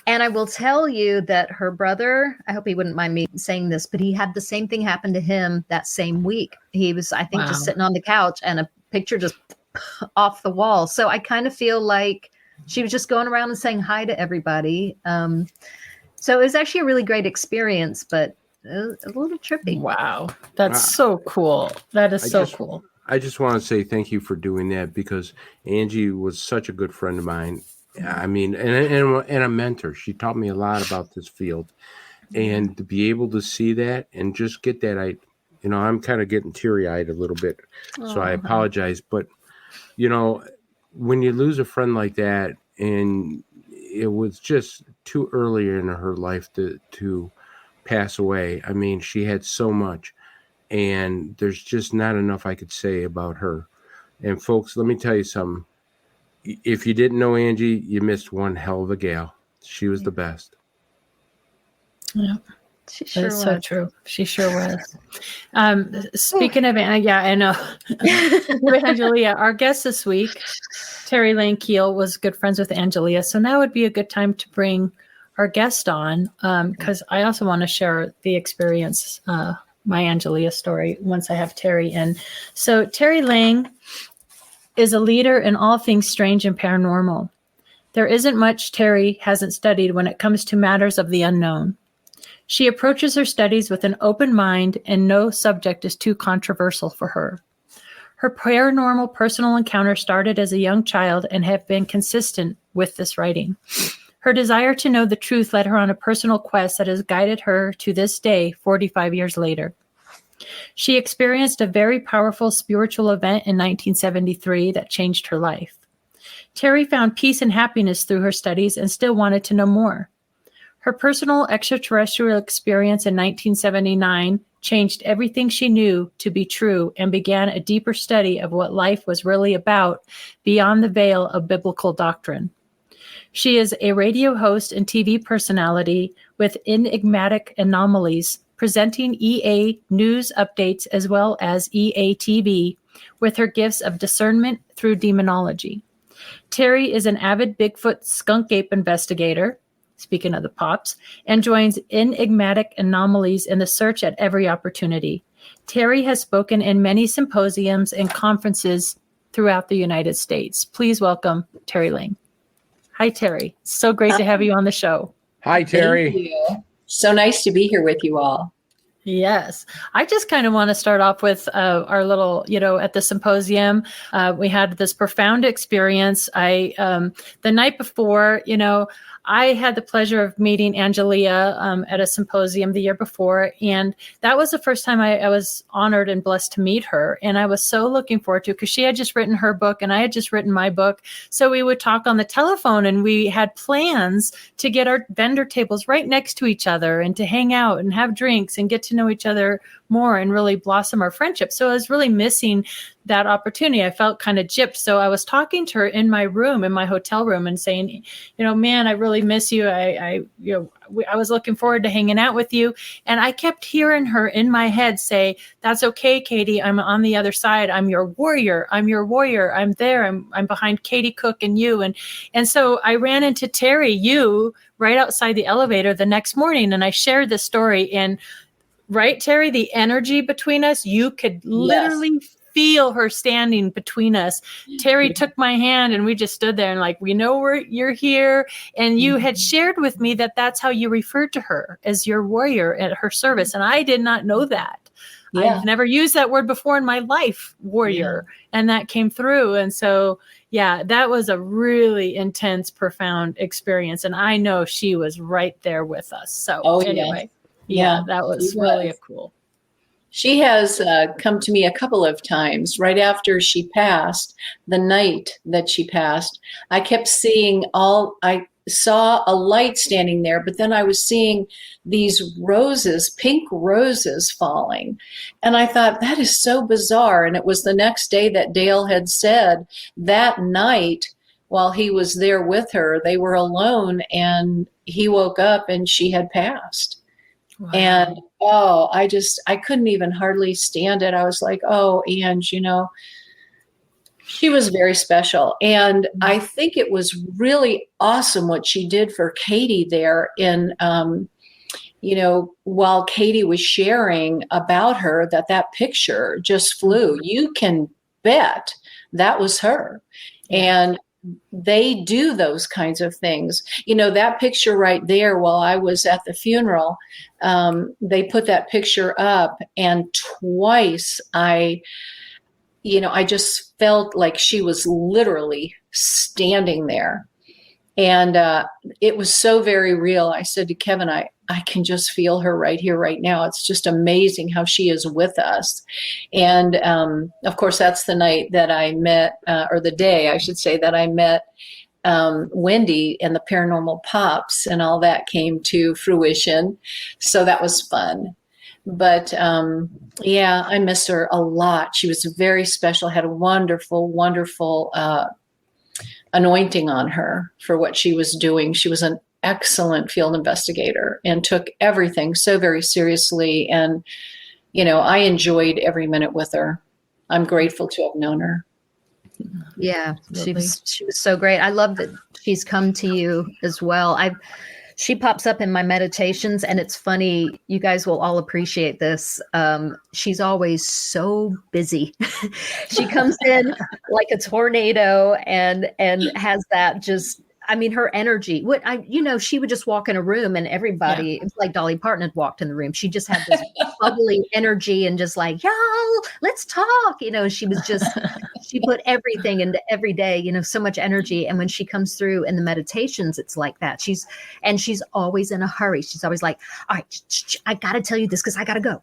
And I will tell you that her brother, I hope he wouldn't mind me saying this, but he had the same thing happen to him that same week. He was, I think, just sitting on the couch and a picture just off the wall. So I kind of feel like she was just going around and saying hi to everybody. So it was actually a really great experience, but a little trippy.
Wow. That's so cool. That is cool.
I just want to say thank you for doing that, because Angie was such a good friend of mine. I mean, and a mentor. She taught me a lot about this field, and to be able to see that and just get that, I'm kind of getting teary-eyed a little bit, so I apologize. But, when you lose a friend like that, and it was just too early in her life to pass away. I mean, she had so much, and there's just not enough I could say about her. And folks, let me tell you something. If you didn't know Angie, you missed one hell of a gal. She was the best.
Yeah,
she sure
That's
was.
so true. She sure was. Speaking of, I know. Angelia, our guest this week, Teri Lynge-Kehl, was good friends with Angelia. So now would be a good time to bring our guest on, because I also want to share the experience, my Angelia story, once I have Teri in. So Teri Lynge is a leader in all things strange and paranormal. There isn't much Teri hasn't studied when it comes to matters of the unknown. She approaches her studies with an open mind, and no subject is too controversial for her. Her paranormal personal encounter started as a young child and have been consistent with this writing. Her desire to know the truth led her on a personal quest that has guided her to this day, 45 years later. She experienced a very powerful spiritual event in 1973 that changed her life. Teri found peace and happiness through her studies and still wanted to know more. Her personal extraterrestrial experience in 1979 changed everything she knew to be true and began a deeper study of what life was really about beyond the veil of biblical doctrine. She is a radio host and TV personality with Enigmatic Anomalies, presenting EA news updates as well as EA TV with her gifts of discernment through demonology. Teri is an avid Bigfoot skunk ape investigator, speaking of the pops, and joins Enigmatic Anomalies in the search at every opportunity. Teri has spoken in many symposiums and conferences throughout the United States. Please welcome Teri Lynge. Hi, Teri. So great to have you on the show.
Hi, Teri.
Thank you. So nice to be here with you all.
Yes. I just kind of want to start off with our little, at the symposium, we had this profound experience. The night before, I had the pleasure of meeting Angelia at a symposium the year before, and that was the first time I was honored and blessed to meet her. And I was so looking forward to it because she had just written her book and I had just written my book. So we would talk on the telephone, and we had plans to get our vendor tables right next to each other and to hang out and have drinks and get to know each other more and really blossom our friendship. So I was really missing that opportunity. I felt kind of gypped. So I was talking to her in my room, in my hotel room, and saying, man, I really miss you. I was looking forward to hanging out with you. And I kept hearing her in my head say, "That's okay, Katie. I'm on the other side. I'm your warrior. I'm your warrior. I'm there. I'm behind Katie Cook and you." And so I ran into Teri, right outside the elevator the next morning. And I shared this story. And right, Teri, the energy between us, you could literally feel her standing between us. Teri took my hand and we just stood there and we know you're here. And you had shared with me that that's how you referred to her, as your warrior at her service. And I did not know that. Yeah. I've never used that word before in my life, warrior. Yeah. And that came through. And so, that was a really intense, profound experience. And I know she was right there with us. So anyway. Yeah, that was really cool.
She has come to me a couple of times right after she passed, the night that she passed. I kept seeing I saw a light standing there, but then I was seeing these roses, pink roses falling. And I thought, that is so bizarre. And it was the next day that Dale had said that night, while he was there with her, they were alone and he woke up and she had passed. Wow. And I couldn't even hardly stand it. I was like, oh, Ange, she was very special. And I think it was really awesome what she did for Katie there while Katie was sharing about her, that picture just flew. You can bet that was her. And they do those kinds of things. That picture right there, while I was at the funeral, they put that picture up, and twice I just felt like she was literally standing there. And it was so very real. I said to Kevin, I can just feel her right here, right now. It's just amazing how she is with us. And of course, that's the night that I met, or the day, I should say, that I met Wendy and the Paranormal Pops, and all that came to fruition. So that was fun. But I miss her a lot. She was very special, had a wonderful, wonderful anointing on her for what she was doing. She was an excellent field investigator and took everything so very seriously. And, I enjoyed every minute with her. I'm grateful to have known her.
Yeah, she was so great. I love that she's come to you as well. She pops up in my meditations, and it's funny. You guys will all appreciate this. She's always so busy. She comes in like a tornado and has that just, her energy. She would just walk in a room and everybody, it was like Dolly Parton had walked in the room. She just had this bubbly energy and just like, y'all, let's talk. She was just, she put everything into every day, so much energy. And when she comes through in the meditations, it's like that. She's always in a hurry. She's always like, all right, I got to tell you this because I got to go.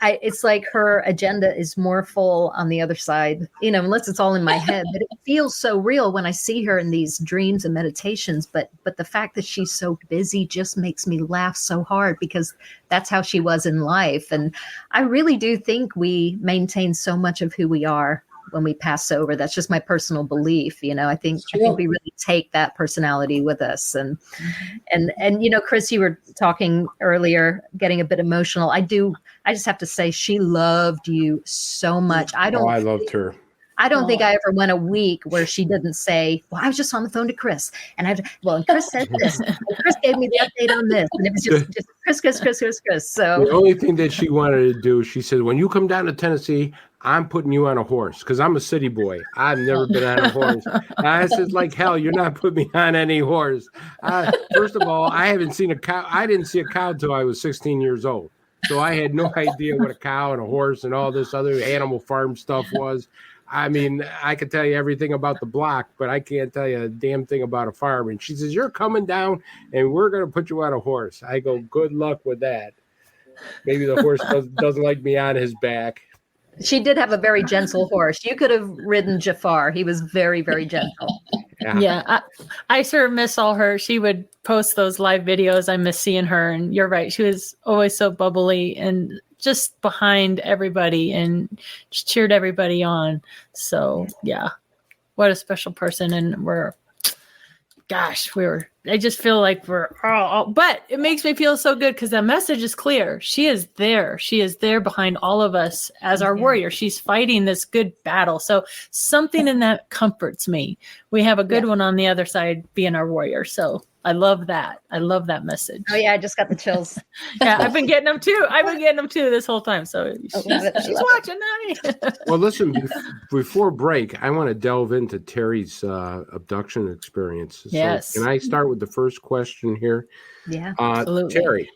It's like her agenda is more full on the other side, unless it's all in my head. But it feels so real when I see her in these dreams and meditations. But the fact that she's so busy just makes me laugh so hard, because that's how she was in life. And I really do think we maintain so much of who we are when we pass over. That's just my personal belief. I think we really take that personality with us. And Chris, you were talking earlier, getting a bit emotional. I just have to say, she loved you so much. I loved her. I don't think I ever went a week where she didn't say, well, I was just on the phone to Chris, and and Chris said this, and Chris gave me the update on this, and it was just Chris. So
the only thing that she wanted to do, she said, when you come down to Tennessee, I'm putting you on a horse, because I'm a city boy. I've never been on a horse. I said, like hell, you're not putting me on any horse. First of all, I haven't seen a cow. I didn't see a cow until I was 16 years old. So I had no idea what a cow and a horse and all this other animal farm stuff was. I could tell you everything about the block, but I can't tell you a damn thing about a farm. And she says, you're coming down and we're going to put you on a horse. I go, good luck with that. Maybe the horse doesn't like me on his back.
She did have a very gentle horse. You could have ridden Jafar. He was very, very gentle.
Yeah. I sort of miss all her. She would post those live videos. I miss seeing her. And you're right. She was always so bubbly and just behind everybody and cheered everybody on. So yeah, what a special person. And I just feel like but it makes me feel so good because the message is clear. She is there. She is there behind all of us as our warrior. She's fighting this good battle. So something in that comforts me. We have a good one on the other side being our warrior. So I love that. I love that message.
Oh yeah, I just got the chills.
Yeah, I've been getting them too. This whole time. So she's watching now.
Well, listen, before break, I want to delve into Teri's abduction experience.
Yes.
So can I start with the first question here?
Yeah,
absolutely.
Teri,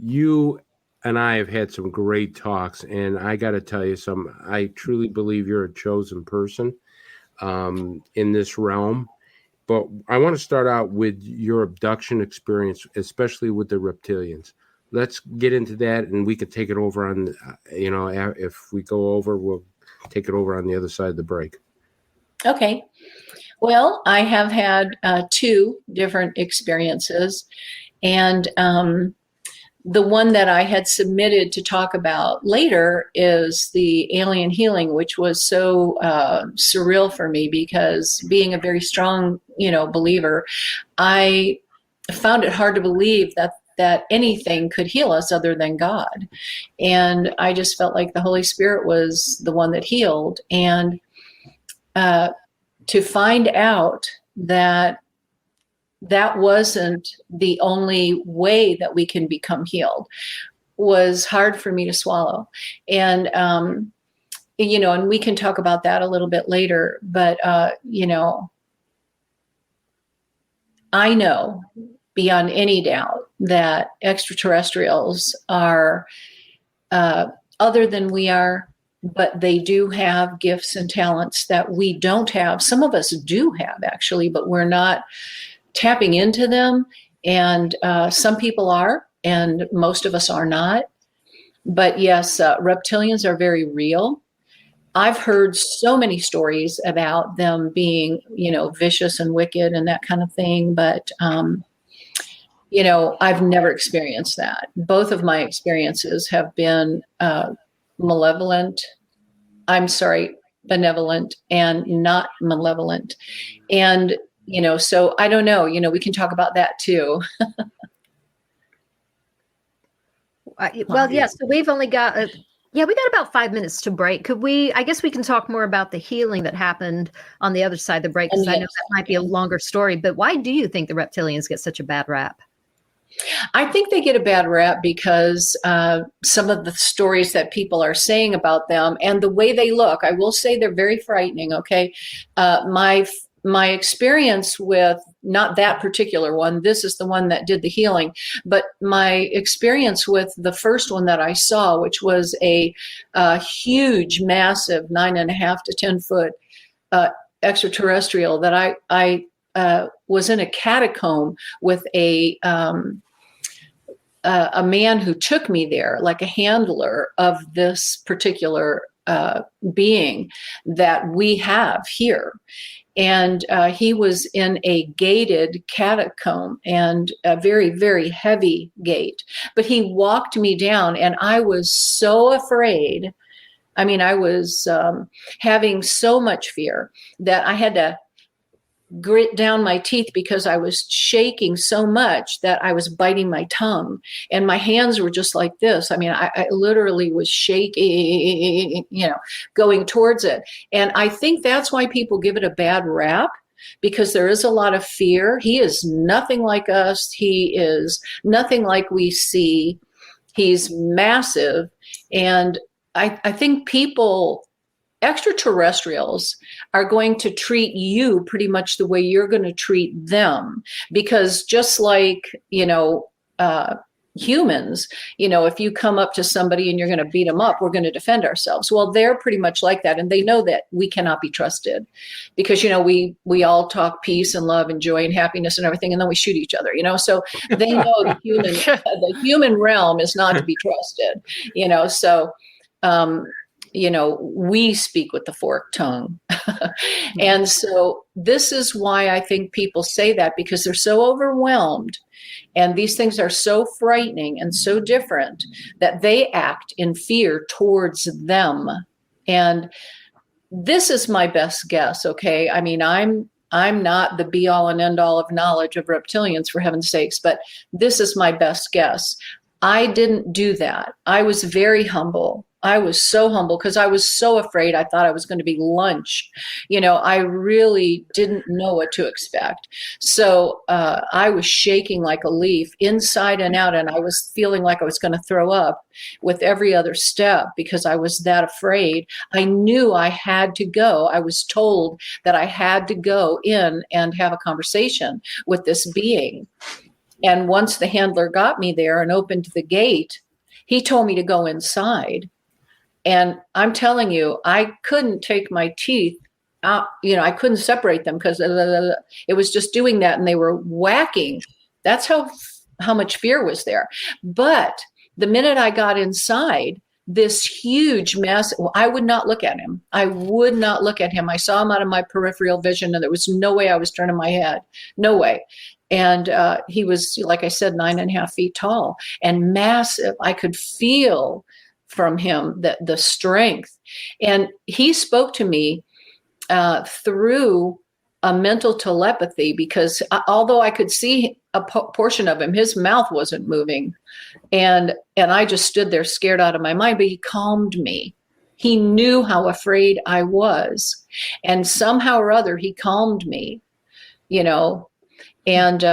you and I have had some great talks, and I got to tell you I truly believe you're a chosen person in this realm. But I want to start out with your abduction experience, especially with the reptilians. let's get into that, and we could take it over on, if we go over, we'll take it over on the other side of the break.
Okay. Well, I have had 2 different experiences, and the one that I had submitted to talk about later is the alien healing, which was so surreal for me, because being a very strong, believer, I found it hard to believe that anything could heal us other than God. And I just felt like the Holy Spirit was the one that healed. And to find out that wasn't the only way that we can become healed was hard for me to swallow. And, and we can talk about that a little bit later, but, I know beyond any doubt that extraterrestrials are other than we are, but they do have gifts and talents that we don't have. Some of us do have, actually, but we're not tapping into them. And some people are, and most of us are not. But yes, reptilians are very real. I've heard so many stories about them being, vicious and wicked and that kind of thing. But, I've never experienced that. Both of my experiences have been benevolent and not malevolent. And, so I don't know, we can talk about that too.
Well, yes. So we've only got, we got about 5 minutes to break. I guess we can talk more about the healing that happened on the other side of the break, because I know that might be a longer story, but why do you think the reptilians get such a bad rap?
I think they get a bad rap because some of the stories that people are saying about them and the way they look, I will say they're very frightening. Okay. My experience with not that particular one, this is the one that did the healing, but my experience with the first one that I saw, which was a huge, massive 9.5 to 10 foot extraterrestrial that I was in a catacomb with a man who took me there, like a handler of this particular being that we have here. And he was in a gated catacomb, and a very, very heavy gate. But he walked me down, and I was so afraid. I mean, I was having so much fear that I had to grit down my teeth because I was shaking so much that I was biting my tongue, and my hands were just like this. I mean, I literally was shaking, going towards it. And I think that's why people give it a bad rap, because there is a lot of fear. He is nothing like us. He is nothing like we see. He's massive. And I think extraterrestrials are going to treat you pretty much the way you're going to treat them, because just like, humans, if you come up to somebody and you're going to beat them up, we're going to defend ourselves. Well, they're pretty much like that. And they know that we cannot be trusted because, we all talk peace and love and joy and happiness and everything. And then we shoot each other, so they know the human realm is not to be trusted, so, we speak with the forked tongue. And so this is why I think people say that, because they're so overwhelmed and these things are so frightening and so different that they act in fear towards them. And this is my best guess. Okay. I mean, I'm not the be all and end all of knowledge of reptilians, for heaven's sakes, but this is my best guess. I didn't do that. I was very humble. I was so humble because I was so afraid. I thought I was going to be lunch. I really didn't know what to expect. So I was shaking like a leaf inside and out, and I was feeling like I was going to throw up with every other step because I was that afraid. I knew I had to go. I was told that I had to go in and have a conversation with this being. And once the handler got me there and opened the gate, he told me to go inside. And I'm telling you, I couldn't take my teeth out. I couldn't separate them because it was just doing that. And they were whacking. That's how how much fear was there. But the minute I got inside, this huge mess, I would not look at him. I would not look at him. I saw him out of my peripheral vision, and there was no way I was turning my head. No way. And he was, like I said, 9.5 feet tall and massive. I could feel from him the strength. And he spoke to me through a mental telepathy, because although I could see a portion of him, his mouth wasn't moving. And I just stood there scared out of my mind, but he calmed me. He knew how afraid I was. And somehow or other, he calmed me, and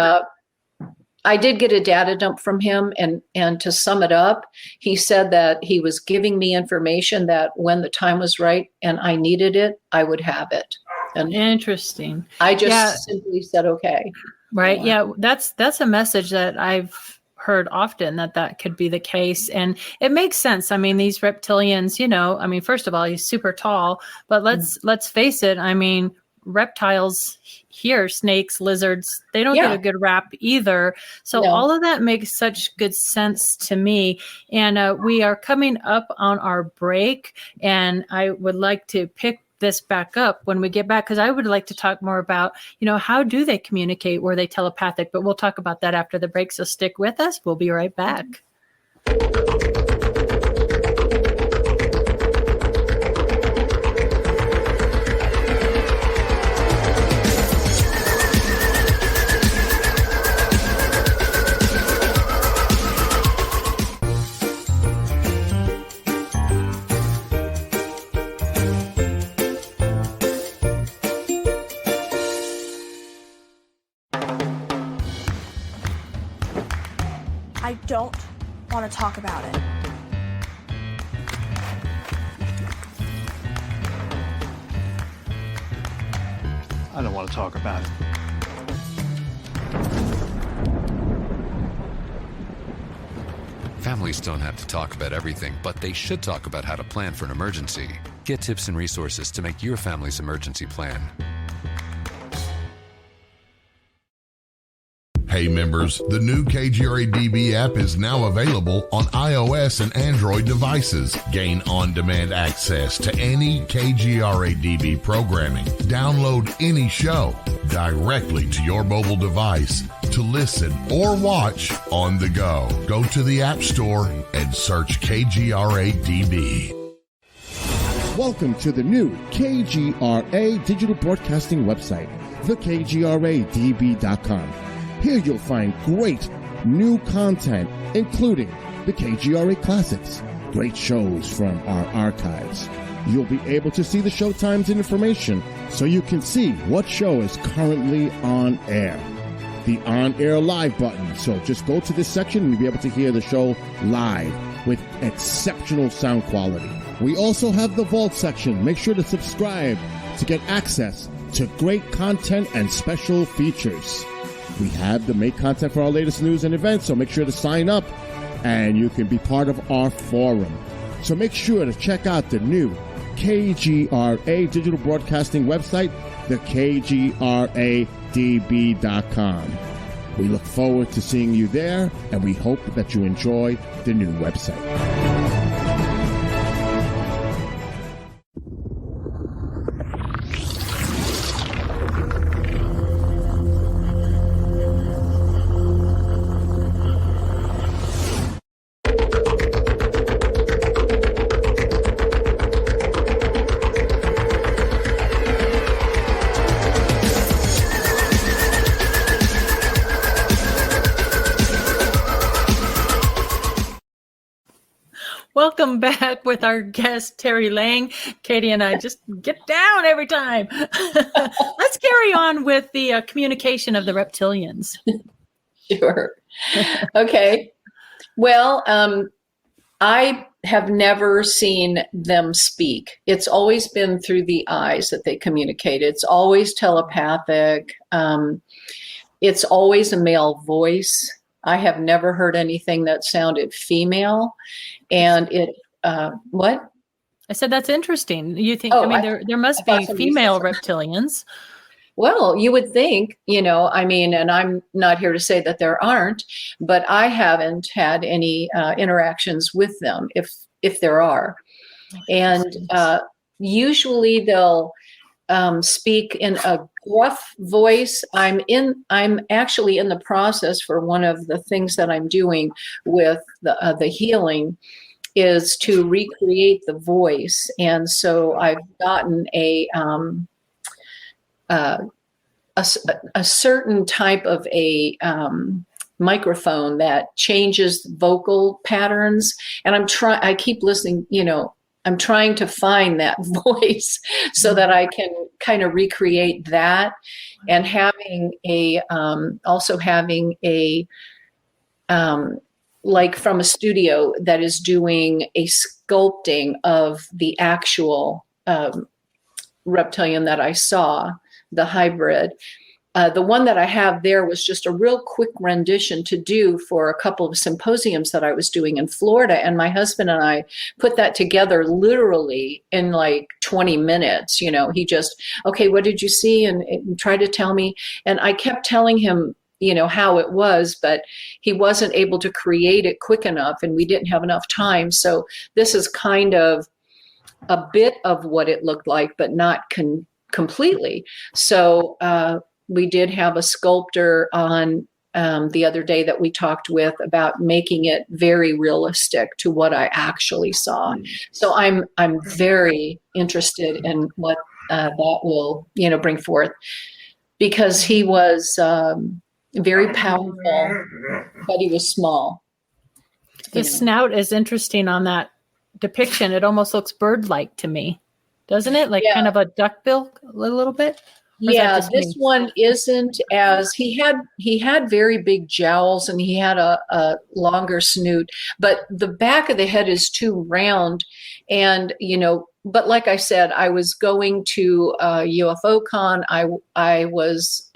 I did get a data dump from him. And to sum it up, he said that he was giving me information that when the time was right and I needed it, I would have it. And
interesting.
I just simply said, okay.
Right. Yeah. That's a message that I've heard often, that could be the case. And it makes sense. I mean, these reptilians, first of all, he's super tall, but let's face it. I mean, reptiles here, snakes, lizards, they don't get a good rap either. So all of that makes such good sense to me. And we are coming up on our break, and I would like to pick this back up when we get back, because I would like to talk more about, how do they communicate? Were they telepathic? But we'll talk about that after the break. So stick with us. We'll be right back.
I don't want to talk about it.
I don't want to talk about it.
Families don't have to talk about everything, but they should talk about how to plan for an emergency. Get tips and resources to make your family's emergency plan.
Hey members, the new KGRA-DB app is now available on iOS and Android devices. Gain on-demand access to any KGRA-DB programming. Download any show directly to your mobile device to listen or watch on the go. Go to the App Store and search KGRA-DB.
Welcome to the new KGRA digital broadcasting website, thekgradb.com. Here you'll find great new content, including the KGRA Classics, great shows from our archives. You'll be able to see the show times and information so you can see what show is currently on air. The on-air live button, so just go to this section and you'll be able to hear the show live with exceptional sound quality. We also have the Vault section. Make sure to subscribe to get access to great content and special features. We have the make content for our latest news and events, so make sure to sign up and you can be part of our forum. So make sure to check out the new KGRA digital broadcasting website, thekgradb.com. We look forward to seeing you there, and we hope that you enjoy the new website.
Welcome back with our guest, Teri Lynge. Katie and I just get down every time. Let's carry on with the communication of the reptilians.
Sure. Okay. Well, I have never seen them speak. It's always been through the eyes that they communicate. It's always telepathic. It's always a male voice. I have never heard anything that sounded female. And what?
I said, that's interesting. You think, there must
I
be female reptilians.
Well, you would think, I mean, and I'm not here to say that there aren't, but I haven't had any interactions with them, if there are. And usually they'll speak in a gruff voice. I'm actually in the process for one of the things that I'm doing with the healing is to recreate the voice. And so I've gotten a certain type of a microphone that changes vocal patterns. And I keep listening, I'm trying to find that voice so that I can kind of recreate that, and also having a like from a studio that is doing a sculpting of the actual reptilian that I saw, the hybrid. The one that I have there was just a real quick rendition to do for a couple of symposiums that I was doing in Florida. And my husband and I put that together literally in like 20 minutes. He just, okay, what did you see? And tried to tell me. And I kept telling him, how it was, but he wasn't able to create it quick enough, and we didn't have enough time. So this is kind of a bit of what it looked like, but not completely. So we did have a sculptor on the other day that we talked with about making it very realistic to what I actually saw. So I'm very interested in what that will, bring forth, because he was very powerful, but he was small.
The snout is interesting on that depiction. It almost looks bird-like to me, doesn't it? Like kind of a duckbill a little bit.
Yeah, this one isn't as he had very big jowls, and he had a longer snoot, but the back of the head is too round. And but like I said, I was going to UFO Con. I was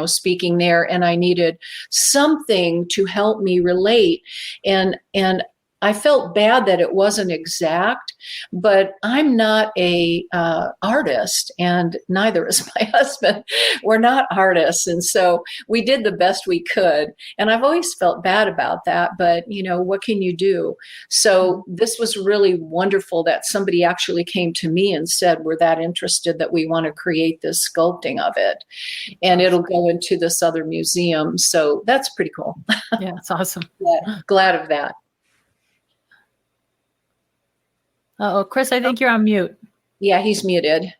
speaking there, and I needed something to help me relate, and I felt bad that it wasn't exact, but I'm not a artist, and neither is my husband. We're not artists, and so we did the best we could. And I've always felt bad about that, but what can you do? So this was really wonderful that somebody actually came to me and said, "We're that interested that we want to create this sculpting of it, and it'll go into this other museum." So that's pretty cool.
Yeah, it's awesome.
Glad of that.
Oh, Chris, I think you're on mute.
Yeah, he's muted.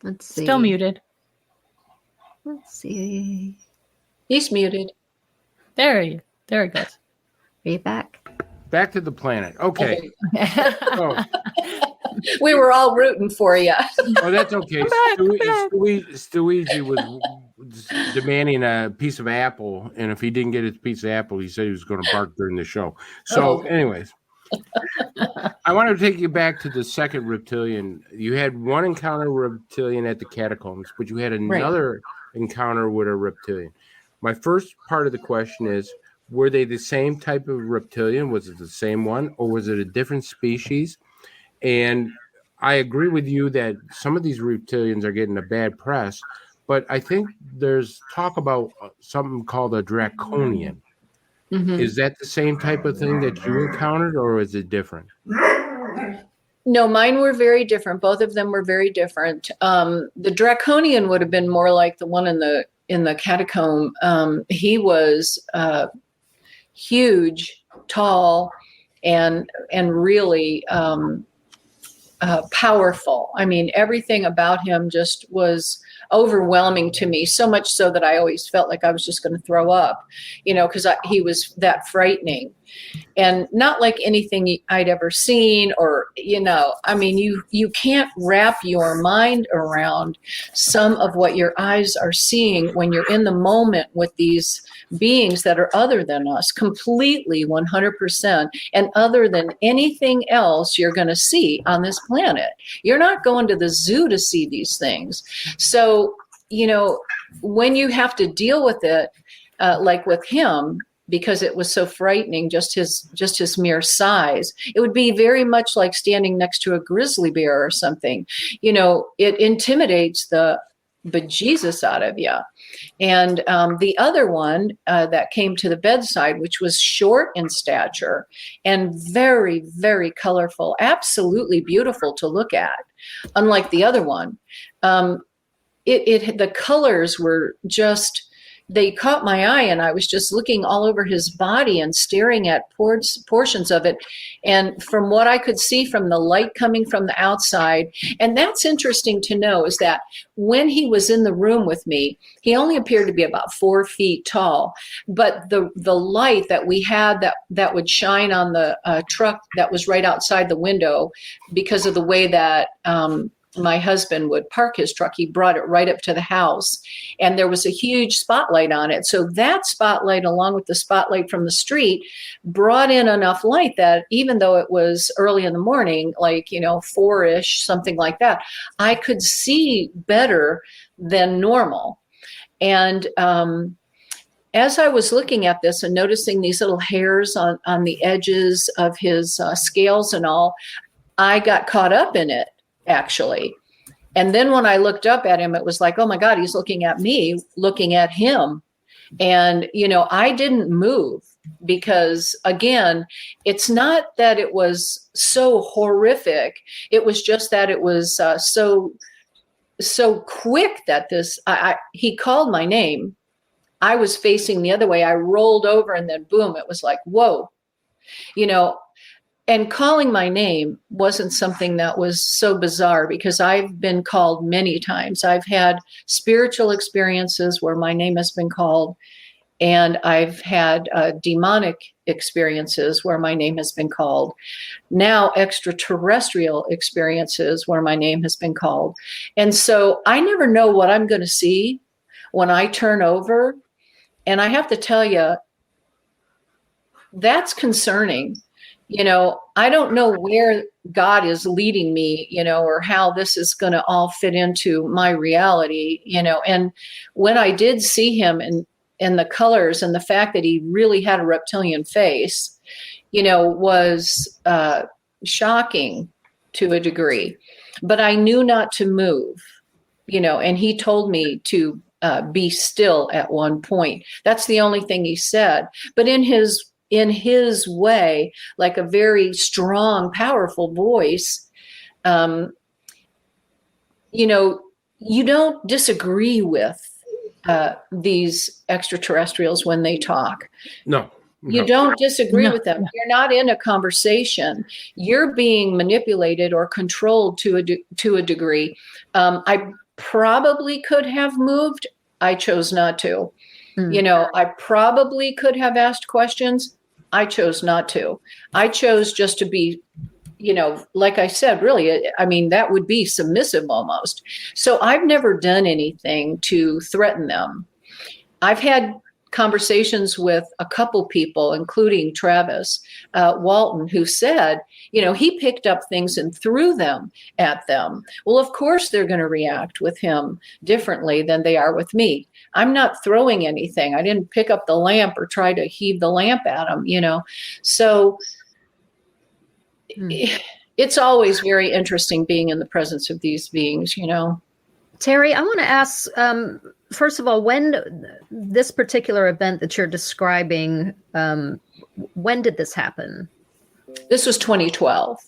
Let's see.
Still muted.
Let's see.
He's muted.
There it goes.
Are you back?
Back to the planet. Okay.
We were all rooting for you.
Oh, that's okay. Stewie was demanding a piece of apple, and if he didn't get his piece of apple, he said he was going to bark during the show. So, anyways. I want to take you back to the second reptilian. You had one encounter with reptilian at the catacombs, but you had another encounter with a reptilian. My first part of the question is, were they the same type of reptilian? Was it the same one, or was it a different species? And I agree with you that some of these reptilians are getting a bad press, but I think there's talk about something called a draconian. Mm-hmm. Is that the same type of thing that you encountered, or is it different?
No, mine were very different. Both of them were very different. The draconian would have been more like the one in the catacomb. He was huge, tall, and really powerful. I mean, everything about him just was overwhelming to me, so much so that I always felt like I was just going to throw up, because he was that frightening, and not like anything I'd ever seen, or, I mean, you can't wrap your mind around some of what your eyes are seeing when you're in the moment with these beings that are other than us, completely 100%, and other than anything else you're going to see on this planet. You're not going to the zoo to see these things. So, when you have to deal with it, like with him, because it was so frightening, just his mere size, it would be very much like standing next to a grizzly bear or something. It intimidates the bejesus out of you. And the other one that came to the bedside, which was short in stature and very, very colorful, absolutely beautiful to look at, unlike the other one. The colors were just, they caught my eye, and I was just looking all over his body and staring at portions of it. And from what I could see from the light coming from the outside, and that's interesting to know, is that when he was in the room with me, he only appeared to be about 4 feet tall, but the light that we had that would shine on the truck that was right outside the window, because of the way that my husband would park his truck, he brought it right up to the house, and there was a huge spotlight on it. So that spotlight, along with the spotlight from the street, brought in enough light that even though it was early in the morning, like, 4-ish, something like that, I could see better than normal. And as I was looking at this and noticing these little hairs on the edges of his scales and all, I got caught up in it, actually. And then when I looked up at him, it was like, oh my God, he's looking at me, looking at him. And, I didn't move because, again, it's not that it was so horrific. It was just that it was so quick that he called my name. I was facing the other way. I rolled over, and then boom, it was like, whoa, and calling my name wasn't something that was so bizarre, because I've been called many times. I've had spiritual experiences where my name has been called, and I've had demonic experiences where my name has been called. Now extraterrestrial experiences where my name has been called. And so I never know what I'm going to see when I turn over. And I have to tell you, that's concerning. I don't know where God is leading me, or how this is going to all fit into my reality, and when I did see him and the colors and the fact that he really had a reptilian face, was shocking to a degree, but I knew not to move, and he told me to be still at one point. That's the only thing he said, but in his way, like a very strong, powerful voice, you don't disagree with these extraterrestrials when they talk.
No.
You don't disagree with them. You're not in a conversation. You're being manipulated or controlled to a degree. I probably could have moved. I chose not to. I probably could have asked questions. I chose not to. I chose just to be, like I said, really, that would be submissive almost. So I've never done anything to threaten them. I've had conversations with a couple people, including Travis Walton, who said, he picked up things and threw them at them. Well, of course, they're going to react with him differently than they are with me. I'm not throwing anything. I didn't pick up the lamp or try to heave the lamp at him, So it's always very interesting being in the presence of these beings,
Teri, I want to ask, first of all, when this particular event that you're describing, when did this happen?
This was 2012.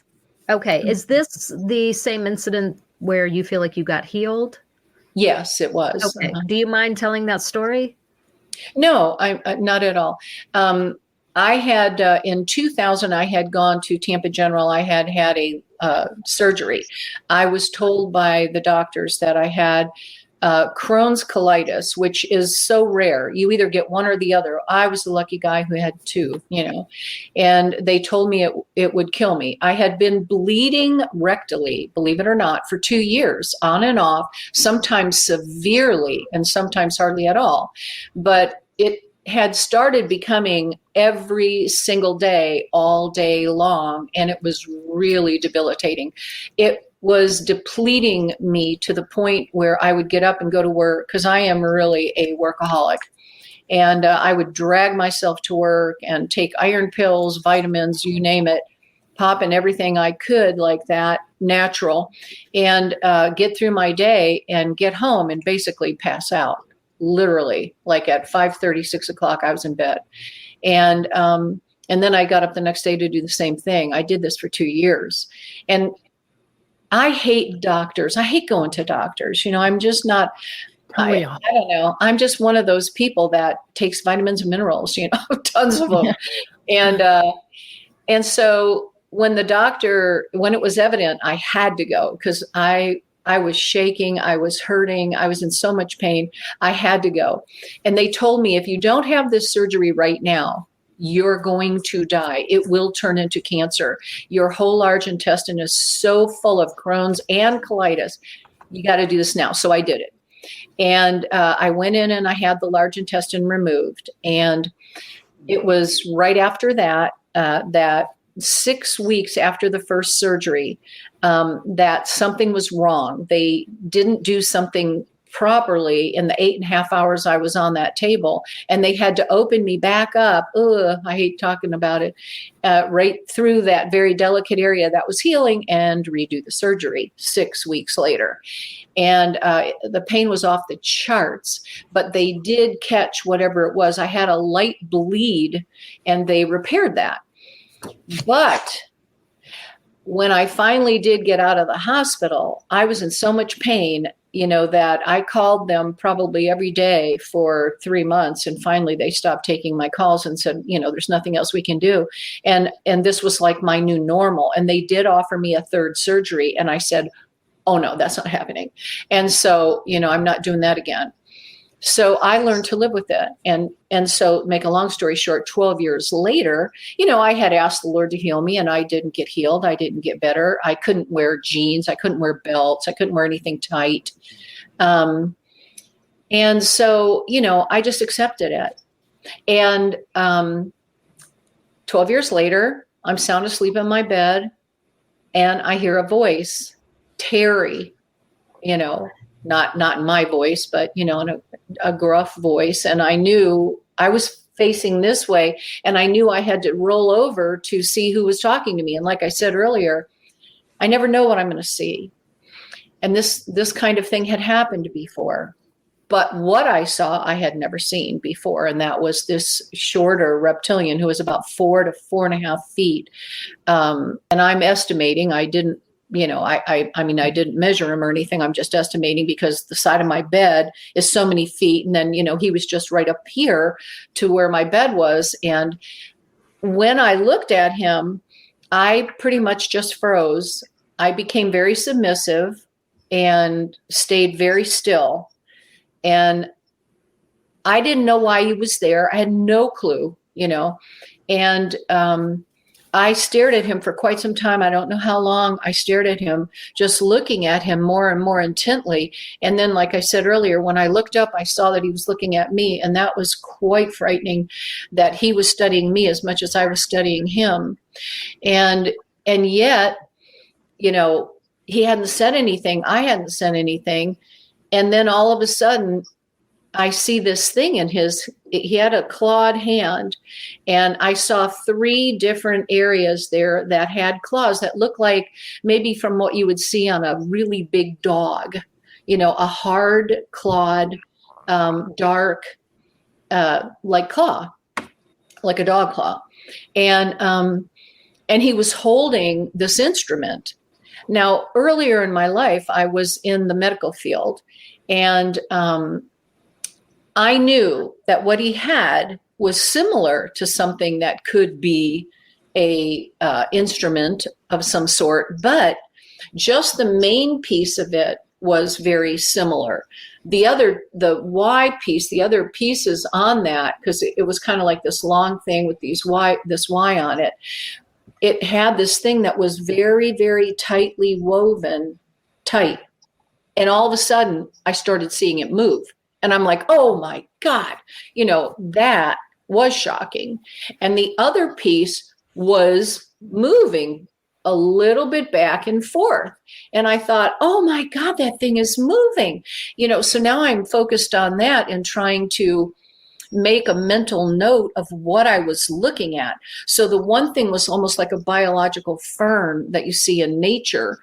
Okay. Is this the same incident where you feel like you got healed?
Yes, it was.
Okay. Do you mind telling that story?
No, I'm not at all. I had, in 2000, I had gone to Tampa General. I had a surgery. I was told by the doctors that I had Crohn's colitis, which is so rare. You either get one or the other. I was the lucky guy who had two, and they told me it would kill me. I had been bleeding rectally, believe it or not, for 2 years, on and off, sometimes severely and sometimes hardly at all. But it had started becoming every single day, all day long, and it was really debilitating. It was depleting me to the point where I would get up and go to work, because I am really a workaholic. And I would drag myself to work and take iron pills, vitamins, you name it, pop in everything I could like that, natural, and get through my day and get home and basically pass out. Literally, like at 5:30, 6 o'clock, I was in bed. And then I got up the next day to do the same thing. I did this for 2 years. And I hate doctors. I hate going to doctors. I'm just not, I don't know. I'm just one of those people that takes vitamins and minerals, tons of them. And so when it was evident, I had to go because I was shaking. I was hurting. I was in so much pain. I had to go. And they told me, if you don't have this surgery right now, you're going to die. It will turn into cancer. Your whole large intestine is so full of Crohn's and colitis. You got to do this now. So I did it. And I went in and I had the large intestine removed. And it was right after that, that 6 weeks after the first surgery, that something was wrong. They didn't do something properly in the 8.5 hours I was on that table, and they had to open me back up. I hate talking about it, right through that very delicate area that was healing and redo the surgery 6 weeks later. And the pain was off the charts, but they did catch whatever it was. I had a light bleed and they repaired that. But when I finally did get out of the hospital, I was in so much pain, that I called them probably every day for 3 months. And finally they stopped taking my calls and said, there's nothing else we can do. And this was like my new normal. And they did offer me a third surgery. And I said, oh no, that's not happening. And so, I'm not doing that again. So I learned to live with it. And so, make a long story short, 12 years later, I had asked the Lord to heal me and I didn't get healed. I didn't get better. I couldn't wear jeans. I couldn't wear belts. I couldn't wear anything tight. And so, I just accepted it. And 12 years later, I'm sound asleep in my bed and I hear a voice, Teri, not in my voice, but, in a gruff voice. And I knew I was facing this way and I knew I had to roll over to see who was talking to me. And like I said earlier, I never know what I'm going to see. And this kind of thing had happened before. But what I saw, I had never seen before. And that was this shorter reptilian who was about 4 to 4.5 feet. And I'm estimating, I didn't, I didn't measure him or anything. I'm just estimating because the side of my bed is so many feet. And then, he was just right up here to where my bed was. And when I looked at him, I pretty much just froze. I became very submissive and stayed very still. And I didn't know why he was there. I had no clue, and I stared at him for quite some time. I don't know how long I stared at him, just looking at him more and more intently. And then, like I said earlier, when I looked up, I saw that he was looking at me. And that was quite frightening, that he was studying me as much as I was studying him. And yet, he hadn't said anything. I hadn't said anything. And then all of a sudden, I see this thing in he had a clawed hand, and I saw 3 different areas there that had claws that looked like maybe from what you would see on a really big dog, a hard clawed, dark, like claw, like a dog claw. And he was holding this instrument. Now, earlier in my life, I was in the medical field, and I knew that what he had was similar to something that could be a instrument of some sort, but just the main piece of it was very similar. The Y piece, the other pieces on that, because it was kind of like this long thing with this Y on it. It had this thing that was very, very tightly woven, tight. And all of a sudden, I started seeing it move. And I'm like, oh my God, that was shocking. And the other piece was moving a little bit back and forth. And I thought, oh my God, that thing is moving. So now I'm focused on that and trying to make a mental note of what I was looking at. So the one thing was almost like a biological fern that you see in nature,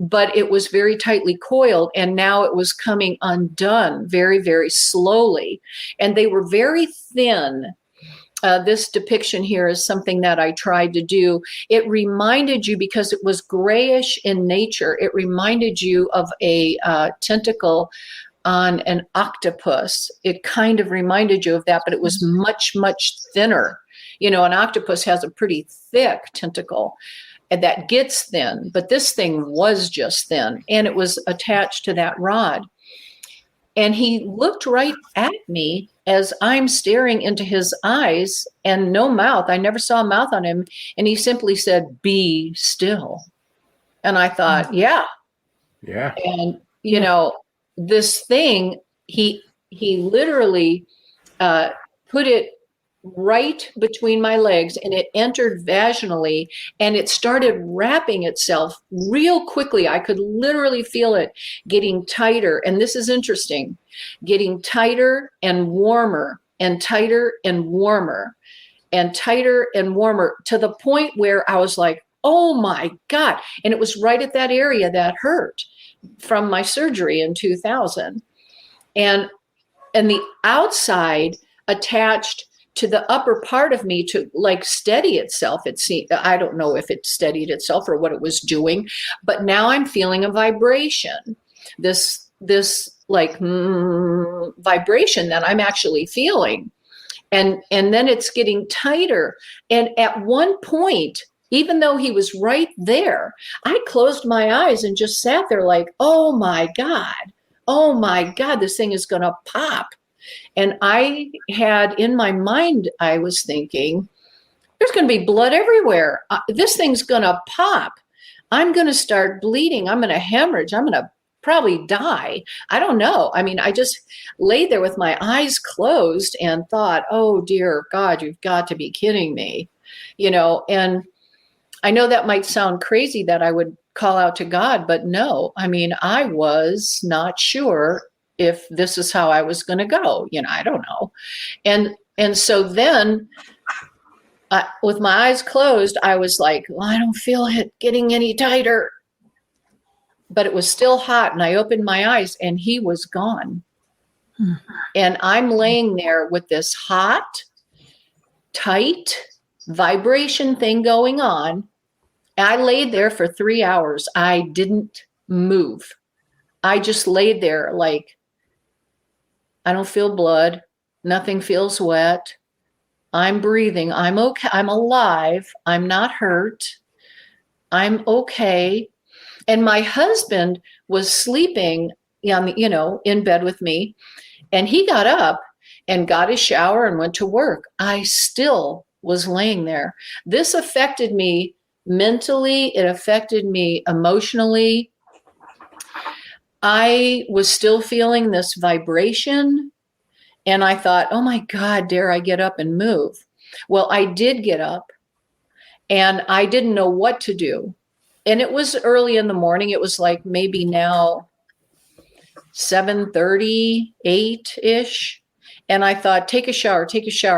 but it was very tightly coiled, and now it was coming undone very, very slowly. And they were very thin. This depiction here is something that I tried to do. It reminded you, because it was grayish in nature, it reminded you of a tentacle on an octopus. It kind of reminded you of that, but it was much, much thinner. You know, an octopus has a pretty thick tentacle and that gets thin, but this thing was just thin, and it was attached to that rod. And he looked right at me as I'm staring into his eyes, and no mouth. I never saw a mouth on him. And he simply said, "Be still." And I thought, yeah. And, you know, this thing, he literally put it right between my legs, and it entered vaginally, and it started wrapping itself real quickly. I could literally feel it getting tighter. And this is interesting, getting tighter and warmer and tighter and warmer and tighter and warmer, to the point where I was like, oh my God. And it was right at that area that hurt from my surgery in 2000. And the outside attached to the upper part of me to like steady itself. It seemed, I don't know if it steadied itself or what it was doing, but now I'm feeling a vibration, this like vibration that I'm actually feeling. And then it's getting tighter. And at one point, even though he was right there, I closed my eyes and just sat there like, oh my God, this thing is going to pop. And I had in my mind, I was thinking, there's going to be blood everywhere. This thing's going to pop. I'm going to start bleeding. I'm going to hemorrhage. I'm going to probably die. I don't know. I mean, I just laid there with my eyes closed and thought, oh, dear God, you've got to be kidding me. You know, and I know that might sound crazy that I would call out to God, but no, I mean, I was not sure if this is how I was going to go. You know, I don't know. And so then with my eyes closed, I was like, well, I don't feel it getting any tighter, but it was still hot. And I opened my eyes and he was gone. And I'm laying there with this hot, tight vibration thing going on. I laid there for 3 hours. I didn't move. I just laid there like, I don't feel blood. Nothing feels wet. I'm breathing. I'm okay. I'm alive. I'm not hurt. I'm okay. And my husband was sleeping, you know, in bed with me. And he got up and got his shower and went to work. I still was laying there. This affected me mentally. It affected me emotionally. I was still feeling this vibration, and I thought, oh my God, dare I get up and move? Well, I did get up, and I didn't know what to do. And it was early in the morning. It was like maybe now 7:30, 8-ish. And I thought, take a shower.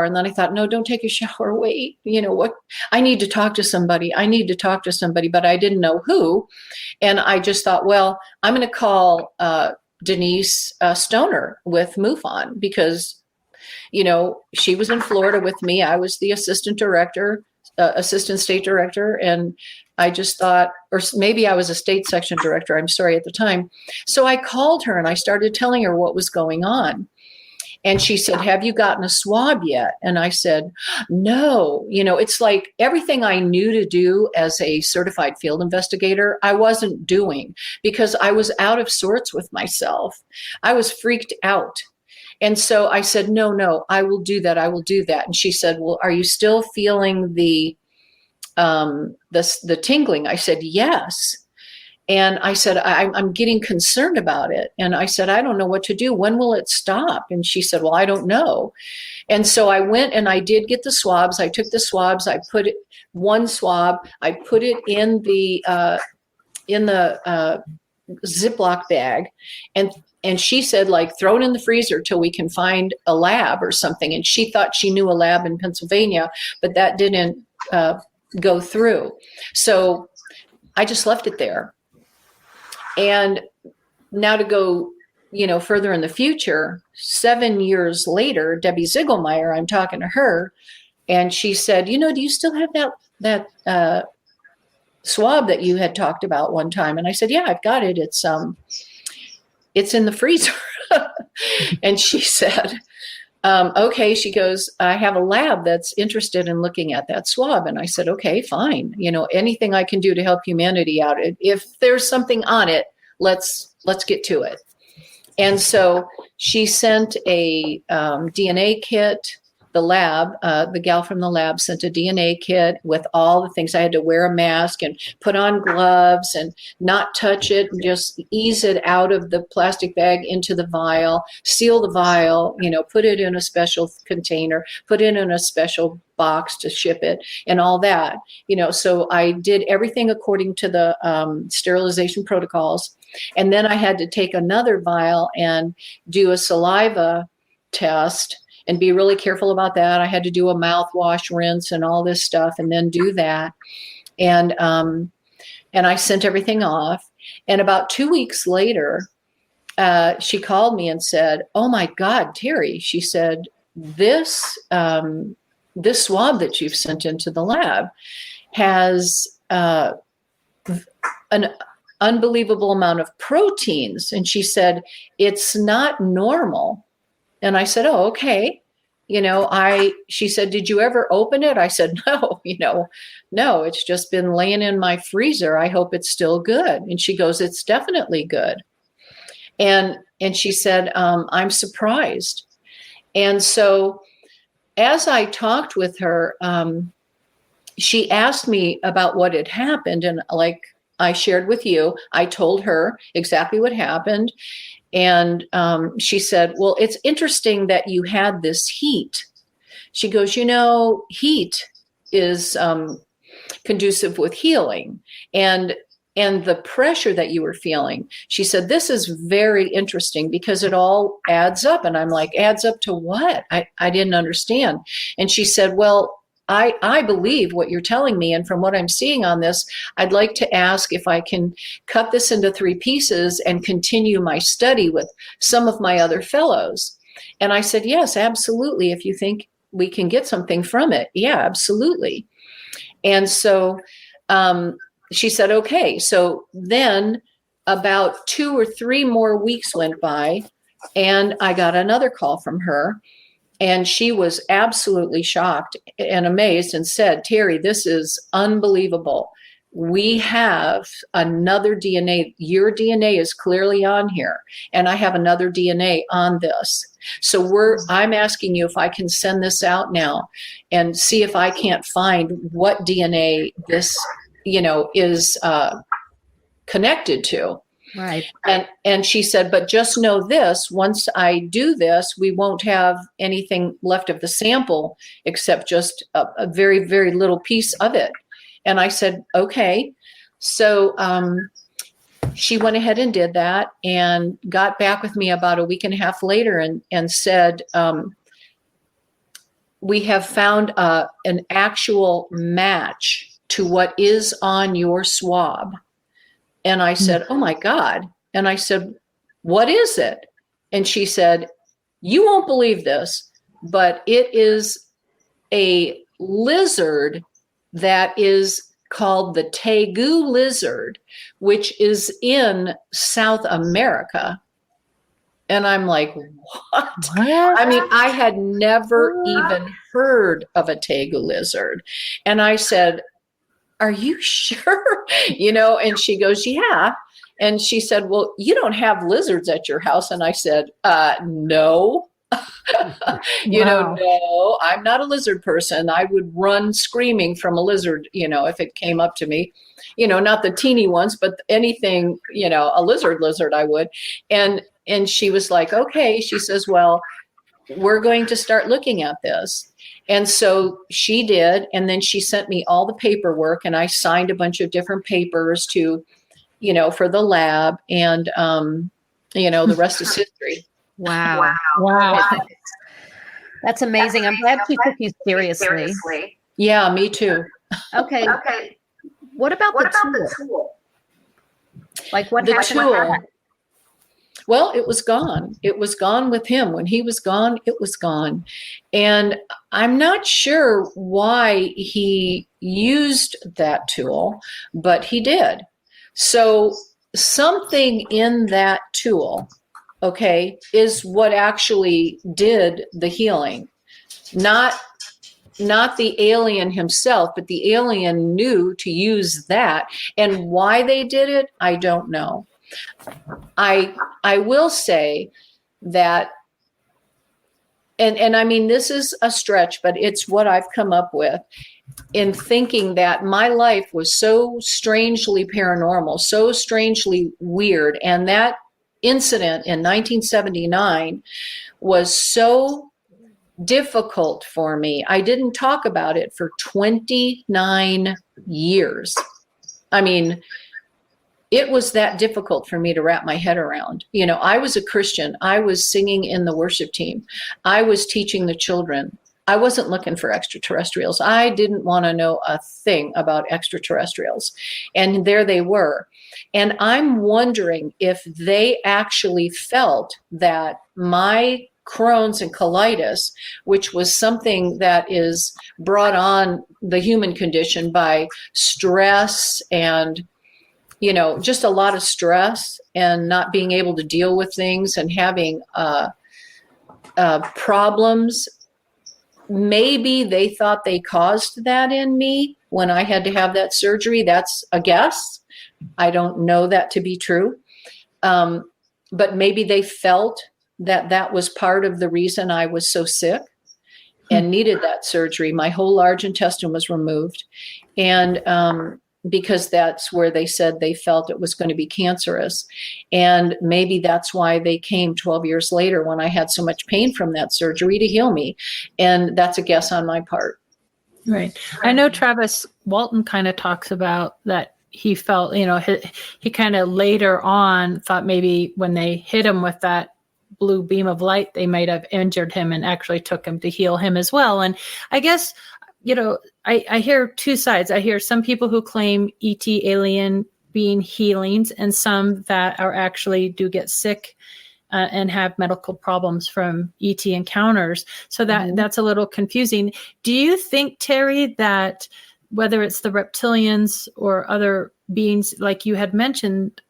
And then I thought, no, don't take a shower. Wait, you know what? I need to talk to somebody. But I didn't know who. And I just thought, well, I'm going to call Denise Stoner with MUFON, because, you know, she was in Florida with me. I was the assistant state director. And I just thought, or maybe I was a state section director. I'm sorry, at the time. So I called her and I started telling her what was going on. And she said, have you gotten a swab yet? And I said, no. You know, it's like everything I knew to do as a certified field investigator, I wasn't doing, because I was out of sorts with myself. I was freaked out. And so I said, no, I will do that. And she said, well, are you still feeling the tingling? I said, yes. And I said, I'm getting concerned about it. And I said, I don't know what to do. When will it stop? And she said, well, I don't know. And so I went and I did get the swabs. I took the swabs. I put one swab. I put it in the Ziploc bag. And and she said, like, throw it in the freezer till we can find a lab or something. And she thought she knew a lab in Pennsylvania, but that didn't go through. So I just left it there. And now to go, further in the future, 7 years later, Debbie Ziegelmeyer, I'm talking to her, and she said, do you still have that swab that you had talked about one time? And I said, yeah, I've got it. It's in the freezer. And she said, okay. She goes, I have a lab that's interested in looking at that swab. And I said, okay, fine. Anything I can do to help humanity out. If there's something on it, let's get to it. And so she sent a DNA kit. The lab, the gal from the lab sent a DNA kit with all the things. I had to wear a mask and put on gloves and not touch it, and just ease it out of the plastic bag into the vial, seal the vial, put it in a special container, put it in a special box to ship it and all that. So I did everything according to the sterilization protocols. And then I had to take another vial and do a saliva test and be really careful about that. I had to do a mouthwash rinse and all this stuff, and then do that. And I sent everything off. And about 2 weeks later, she called me and said, "Oh my God, Teri," she said, this swab that you've sent into the lab has an unbelievable amount of proteins. And she said, it's not normal. And I said, oh, okay. She said, did you ever open it? I said, no, no, it's just been laying in my freezer. I hope it's still good. And she goes, it's definitely good. And she said, I'm surprised. And so as I talked with her, she asked me about what had happened. And like I shared with you, I told her exactly what happened. And she said, well, it's interesting that you had this heat. She goes, heat is conducive with healing. And the pressure that you were feeling, she said, this is very interesting because it all adds up. And I'm like, adds up to what? I didn't understand. And she said, well, I believe what you're telling me. And from what I'm seeing on this, I'd like to ask if I can cut this into 3 pieces and continue my study with some of my other fellows. And I said, yes, absolutely. If you think we can get something from it. Yeah, absolutely. And so she said, okay. So then about 2 or 3 more weeks went by, and I got another call from her. And she was absolutely shocked and amazed and said, Teri, this is unbelievable. We have another DNA. Your DNA is clearly on here. And I have another DNA on this. So I'm asking you if I can send this out now and see if I can't find what DNA this, is connected to.
Right.
And she said, but just know this, once I do this, we won't have anything left of the sample except just a very, very little piece of it. And I said, okay. So she went ahead and did that and got back with me about a week and a half later and said, we have found an actual match to what is on your swab. And I said, oh my God. And I said, what is it? And she said, you won't believe this, but it is a lizard that is called the tegu lizard, which is in South America. And I'm like, what? I mean, I had never even heard of a tegu lizard. And I said, are you sure? And she goes, yeah. And she said, well, you don't have lizards at your house. And I said, no. No, I'm not a lizard person. I would run screaming from a lizard, if it came up to me, not the teeny ones, but anything, a lizard I would. And she was like, okay. She says, well, we're going to start looking at this. And so she did. And then she sent me all the paperwork, and I signed a bunch of different papers to, for the lab. And The rest is history.
Wow. That's amazing. I'm glad she took you seriously.
Yeah, me too.
Okay. What about the tool? Like what happened?
Well, it was gone. It was gone with him. When he was gone, it was gone. And I'm not sure why he used that tool, but he did. So something in that tool, okay, is what actually did the healing. Not the alien himself, but the alien knew to use that. And why they did it, I don't know. I will say that, and I mean, this is a stretch, but it's what I've come up with in thinking that my life was so strangely paranormal, so strangely weird. And that incident in 1979 was so difficult for me. I didn't talk about it for 29 years. I mean, it was that difficult for me to wrap my head around. I was a Christian. I was singing in the worship team. I was teaching the children. I wasn't looking for extraterrestrials. I didn't want to know a thing about extraterrestrials. And there they were. And I'm wondering if they actually felt that my Crohn's and colitis, which was something that is brought on the human condition by stress and just a lot of stress and not being able to deal with things and having problems. Maybe they thought they caused that in me when I had to have that surgery. That's a guess. I don't know that to be true. But maybe they felt that was part of the reason I was so sick and needed that surgery. My whole large intestine was removed. And because that's where they said they felt it was going to be cancerous. And maybe that's why they came 12 years later when I had so much pain from that surgery to heal me. And that's a guess on my part.
Right. I know Travis Walton kind of talks about that. He felt, he kind of later on thought maybe when they hit him with that blue beam of light, they might have injured him and actually took him to heal him as well. And I guess, I hear two sides. I hear some people who claim ET alien being healings and some that are actually do get sick and have medical problems from ET encounters. So that's a little confusing. Do you think, Teri, that whether it's the reptilians or other beings, like you had mentioned,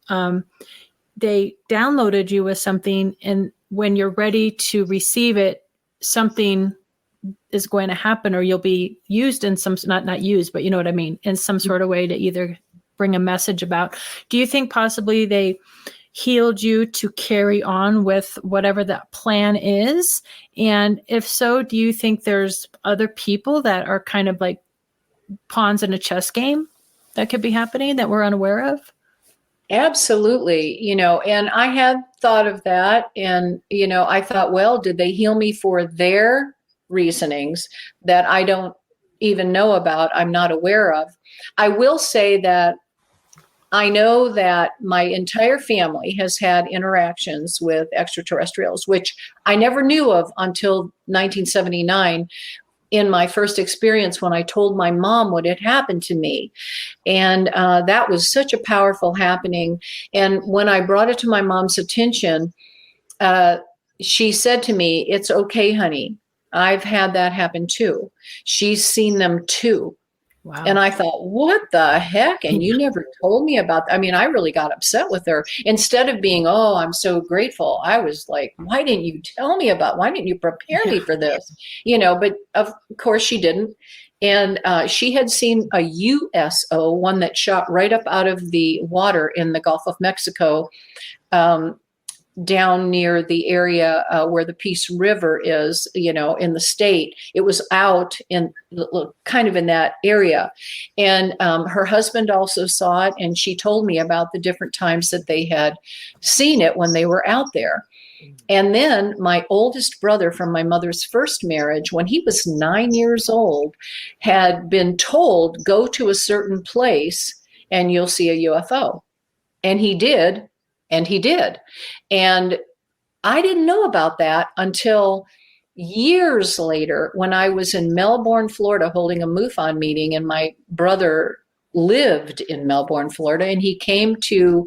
they downloaded you with something, and when you're ready to receive it, something is going to happen, or you'll be used in some, not used, but you know what I mean, in some sort of way to either bring a message about. Do you think possibly they healed you to carry on with whatever that plan is? And if so, do you think there's other people that are kind of like pawns in a chess game that could be happening that we're unaware of?
Absolutely. And I had thought of that. And, I thought, well, did they heal me for their reasonings that I don't even know about, I'm not aware of? I will say that I know that my entire family has had interactions with extraterrestrials, which I never knew of until 1979 in my first experience when I told my mom what had happened to me. And that was such a powerful happening. And when I brought it to my mom's attention, she said to me, "It's okay, honey. I've had that happen too. She's seen them too."
Wow.
And I thought, what the heck? And you never told me about that. I mean, I really got upset with her. Instead of being, oh, I'm so grateful, I was like, why didn't you tell me why didn't you prepare me for this? But of course she didn't. And she had seen a USO, one that shot right up out of the water in the Gulf of Mexico, down near the area where the Peace River is, in the state. It was out in kind of in that area. And her husband also saw it. And she told me about the different times that they had seen it when they were out there. And then my oldest brother from my mother's first marriage, when he was 9 years old, had been told, go to a certain place and you'll see a UFO. And he did. And he did. And I didn't know about that until years later when I was in Melbourne, Florida, holding a MUFON meeting, and my brother lived in Melbourne, Florida, and he came to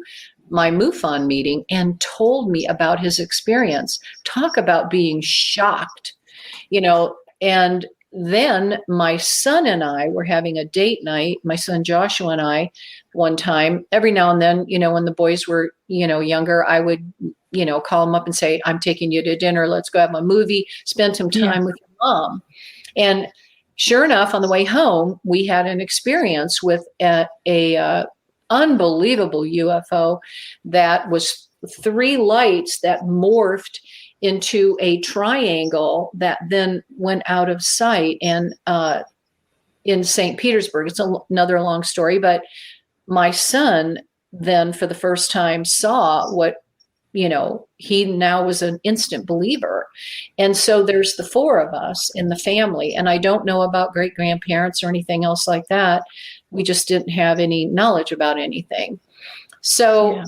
my MUFON meeting and told me about his experience. Talk about being shocked, and then my son and I were having a date night, my son Joshua and I, one time. Every now and then, when the boys were, younger, I would, call them up and say, I'm taking you to dinner. Let's go have a movie, spend some time with your mom. And sure enough, on the way home, we had an experience with a unbelievable UFO that was 3 lights that morphed into a triangle that then went out of sight. And in St. Petersburg, it's another long story, but my son then for the first time saw what, he now was an instant believer. And so there's the 4 of us in the family. And I don't know about great grandparents or anything else like that. We just didn't have any knowledge about anything. So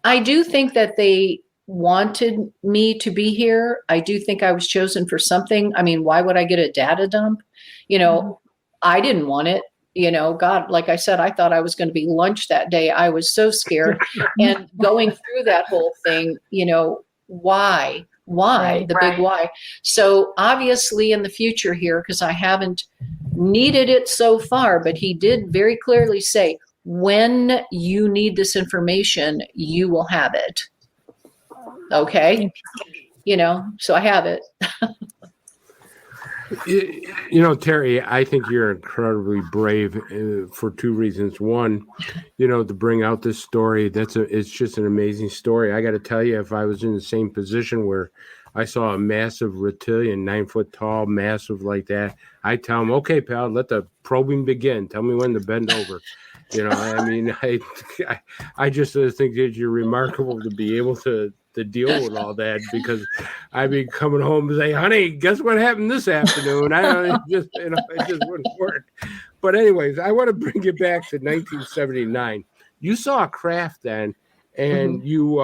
I do think that they wanted me to be here. I do think I was chosen for something. I mean, why would I get a data dump? I didn't want it. God, like I said, I thought I was going to be lunch that day. I was so scared. And going through that whole thing, why? Right, the big why. So obviously in the future here, because I haven't needed it so far, but he did very clearly say, when you need this information, you will have it. Okay. So I have it.
Teri, I think you're incredibly brave for 2 reasons. One, to bring out this story, it's just an amazing story. I got to tell you, if I was in the same position where I saw a massive reptilian, 9 foot tall, massive like that, I tell him, okay, pal, let the probing begin. Tell me when to bend over. I just think that you're remarkable to be able to deal with all that, because I'd be coming home and say, honey, guess what happened this afternoon? It just wouldn't work. But anyways, I want to bring you back to 1979. You saw a craft then, and you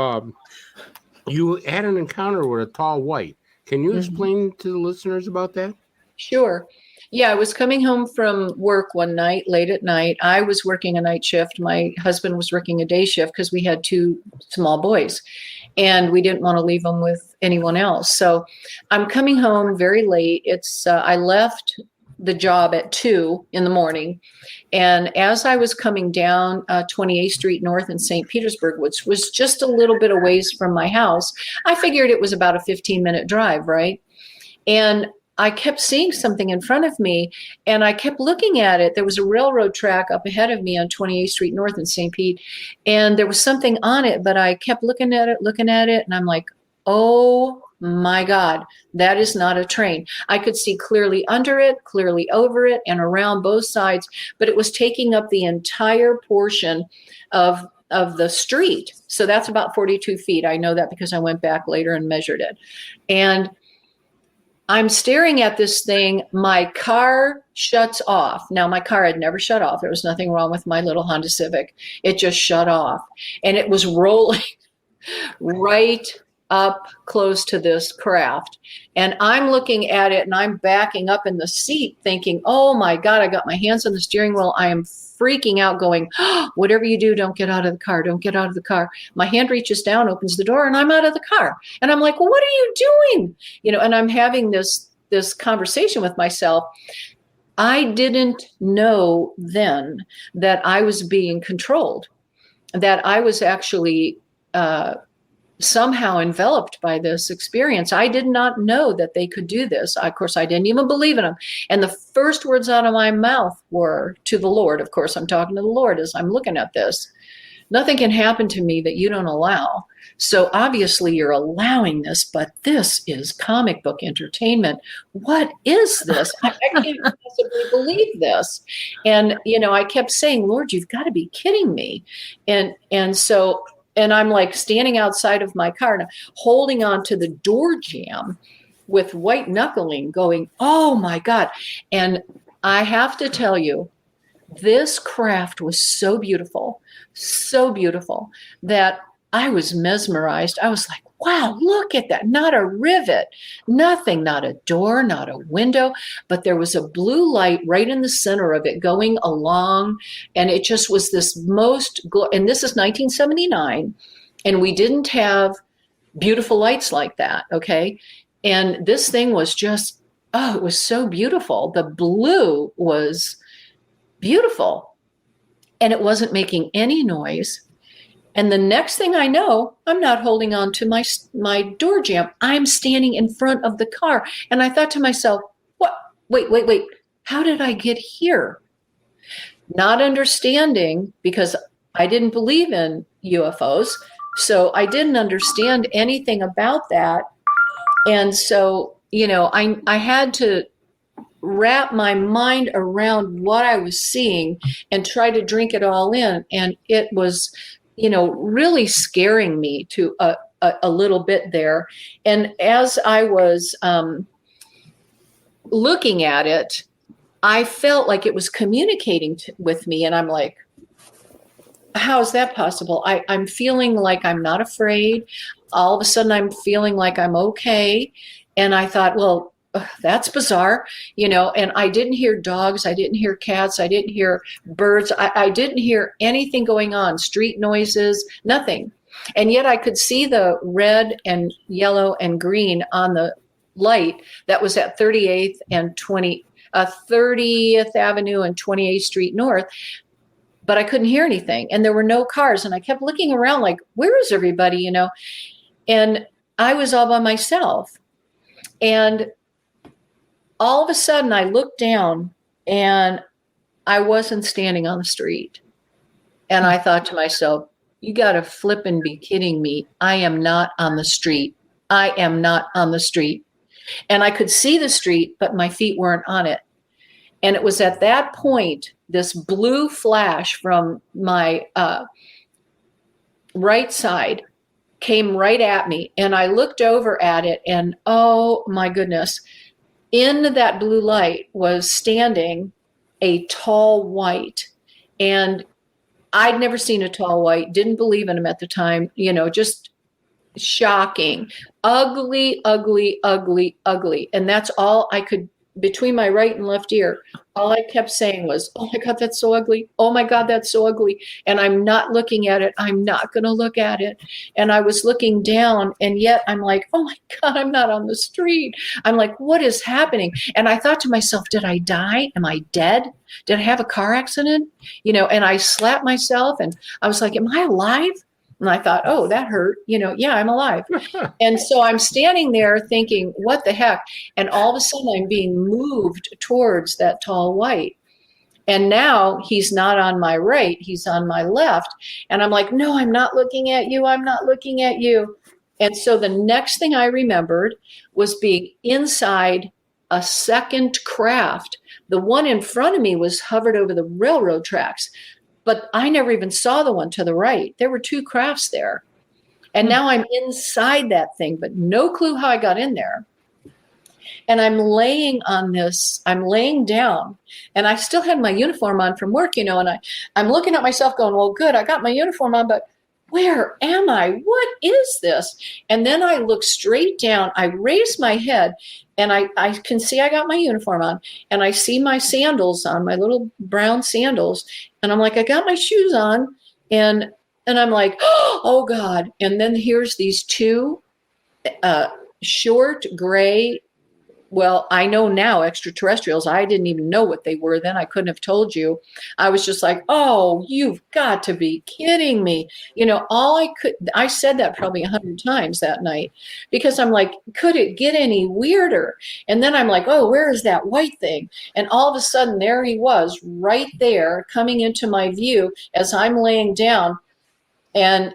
had an encounter with a tall white. Can you explain to the listeners about that?
Sure. Yeah, I was coming home from work one night, late at night. I was working a night shift. My husband was working a day shift because we had 2 small boys, and we didn't want to leave them with anyone else. So I'm coming home very late. I left the job at 2 in the morning. And as I was coming down 28th Street North in St. Petersburg, which was just a little bit of ways from my house, I figured it was about a 15-minute drive, right? And I kept seeing something in front of me, and I kept looking at it. There was a railroad track up ahead of me on 28th Street North in St. Pete, and there was something on it, but I kept looking at it, and I'm like, oh my God, that is not a train. I could see clearly under it, clearly over it, and around both sides, but it was taking up the entire portion of the street. So that's about 42 feet. I know that because I went back later and measured it. And I'm staring at this thing. My car shuts off. Now, my car had never shut off. There was nothing wrong with my little Honda Civic. It just shut off. And it was rolling right up close to this craft. And I'm looking at it, and I'm backing up in the seat thinking, oh my God, I got my hands on the steering wheel. I am freaking out going, oh, whatever you do, don't get out of the car. Don't get out of the car. My hand reaches down, opens the door, and I'm out of the car. And I'm like, well, what are you doing? And I'm having this conversation with myself. I didn't know then that I was being controlled, that I was actually somehow enveloped by this experience. I did not know that they could do this. Of course, I didn't even believe in them. And the first words out of my mouth were to the Lord. Of course, I'm talking to the Lord as I'm looking at this. Nothing can happen to me that you don't allow. So obviously you're allowing this, but this is comic book entertainment. What is this? I can't possibly believe this. And, I kept saying, Lord, you've got to be kidding me. And I'm like standing outside of my car and holding on to the door jamb with white knuckling going, oh my God. And I have to tell you, this craft was so beautiful that I was mesmerized. I was like, wow, look at that. Not a rivet, nothing, not a door, not a window, but there was a blue light right in the center of it going along. And it just was this and this is 1979. And we didn't have beautiful lights like that. Okay. And this thing was just, it was so beautiful. The blue was beautiful and it wasn't making any noise. And the next thing I know, I'm not holding on to my door jamb. I'm standing in front of the car. And I thought to myself, what? Wait. How did I get here? Not understanding, because I didn't believe in UFOs. So I didn't understand anything about that. And so, I had to wrap my mind around what I was seeing and try to drink it all in. And it was, really scaring me to a little bit there. And as I was looking at it, I felt like it was communicating with me. And I'm like, how is that possible? I'm feeling like I'm not afraid. All of a sudden, I'm feeling like I'm okay. And I thought, well, that's bizarre, and I didn't hear dogs. I didn't hear cats. I didn't hear birds. I didn't hear anything going on, street noises, nothing. And yet I could see the red and yellow and green on the light that was at 30th Avenue and 28th Street North. But I couldn't hear anything. And there were no cars. And I kept looking around like, where is everybody, And I was all by myself. And all of a sudden, I looked down and I wasn't standing on the street. And I thought to myself, you got to flip and be kidding me. I am not on the street. I am not on the street. And I could see the street, but my feet weren't on it. And it was at that point, this blue flash from my right side came right at me. And I looked over at it and, oh my goodness, in that blue light was standing a tall white. And I'd never seen a tall white, didn't believe in him at the time, just shocking, ugly. And that's all I could, between my right and left ear, all I kept saying was, oh my God, that's so ugly. Oh my God, that's so ugly. And I'm not looking at it. I'm not going to look at it. And I was looking down, and yet I'm like, oh my God, I'm not on the street. I'm like, what is happening? And I thought to myself, did I die? Am I dead? Did I have a car accident? And I slapped myself and I was like, am I alive? And I thought, oh, that hurt. Yeah, I'm alive. And so I'm standing there thinking, what the heck? And all of a sudden I'm being moved towards that tall white. And now he's not on my right, he's on my left. And I'm like, no, I'm not looking at you. I'm not looking at you. And so the next thing I remembered was being inside a second craft. The one in front of me was hovered over the railroad tracks. But I never even saw the one to the right. There were two crafts there. And now I'm inside that thing, but no clue how I got in there. And I'm laying down, and I still had my uniform on from work, and I'm looking at myself going, well, good, I got my uniform on, but where am I? What is this? And then I look straight down, I raise my head, and I can see I got my uniform on, and I see my sandals on, my little brown sandals. And I'm like, I got my shoes on, and I'm like, oh God. And then here's these two short gray, well, I know now, extraterrestrials. I didn't even know what they were then. I couldn't have told you. I was just like, oh, you've got to be kidding me. I said that probably 100 times that night, because I'm like, could it get any weirder? And then I'm like, oh, where is that white thing? And all of a sudden there he was right there coming into my view as I'm laying down. And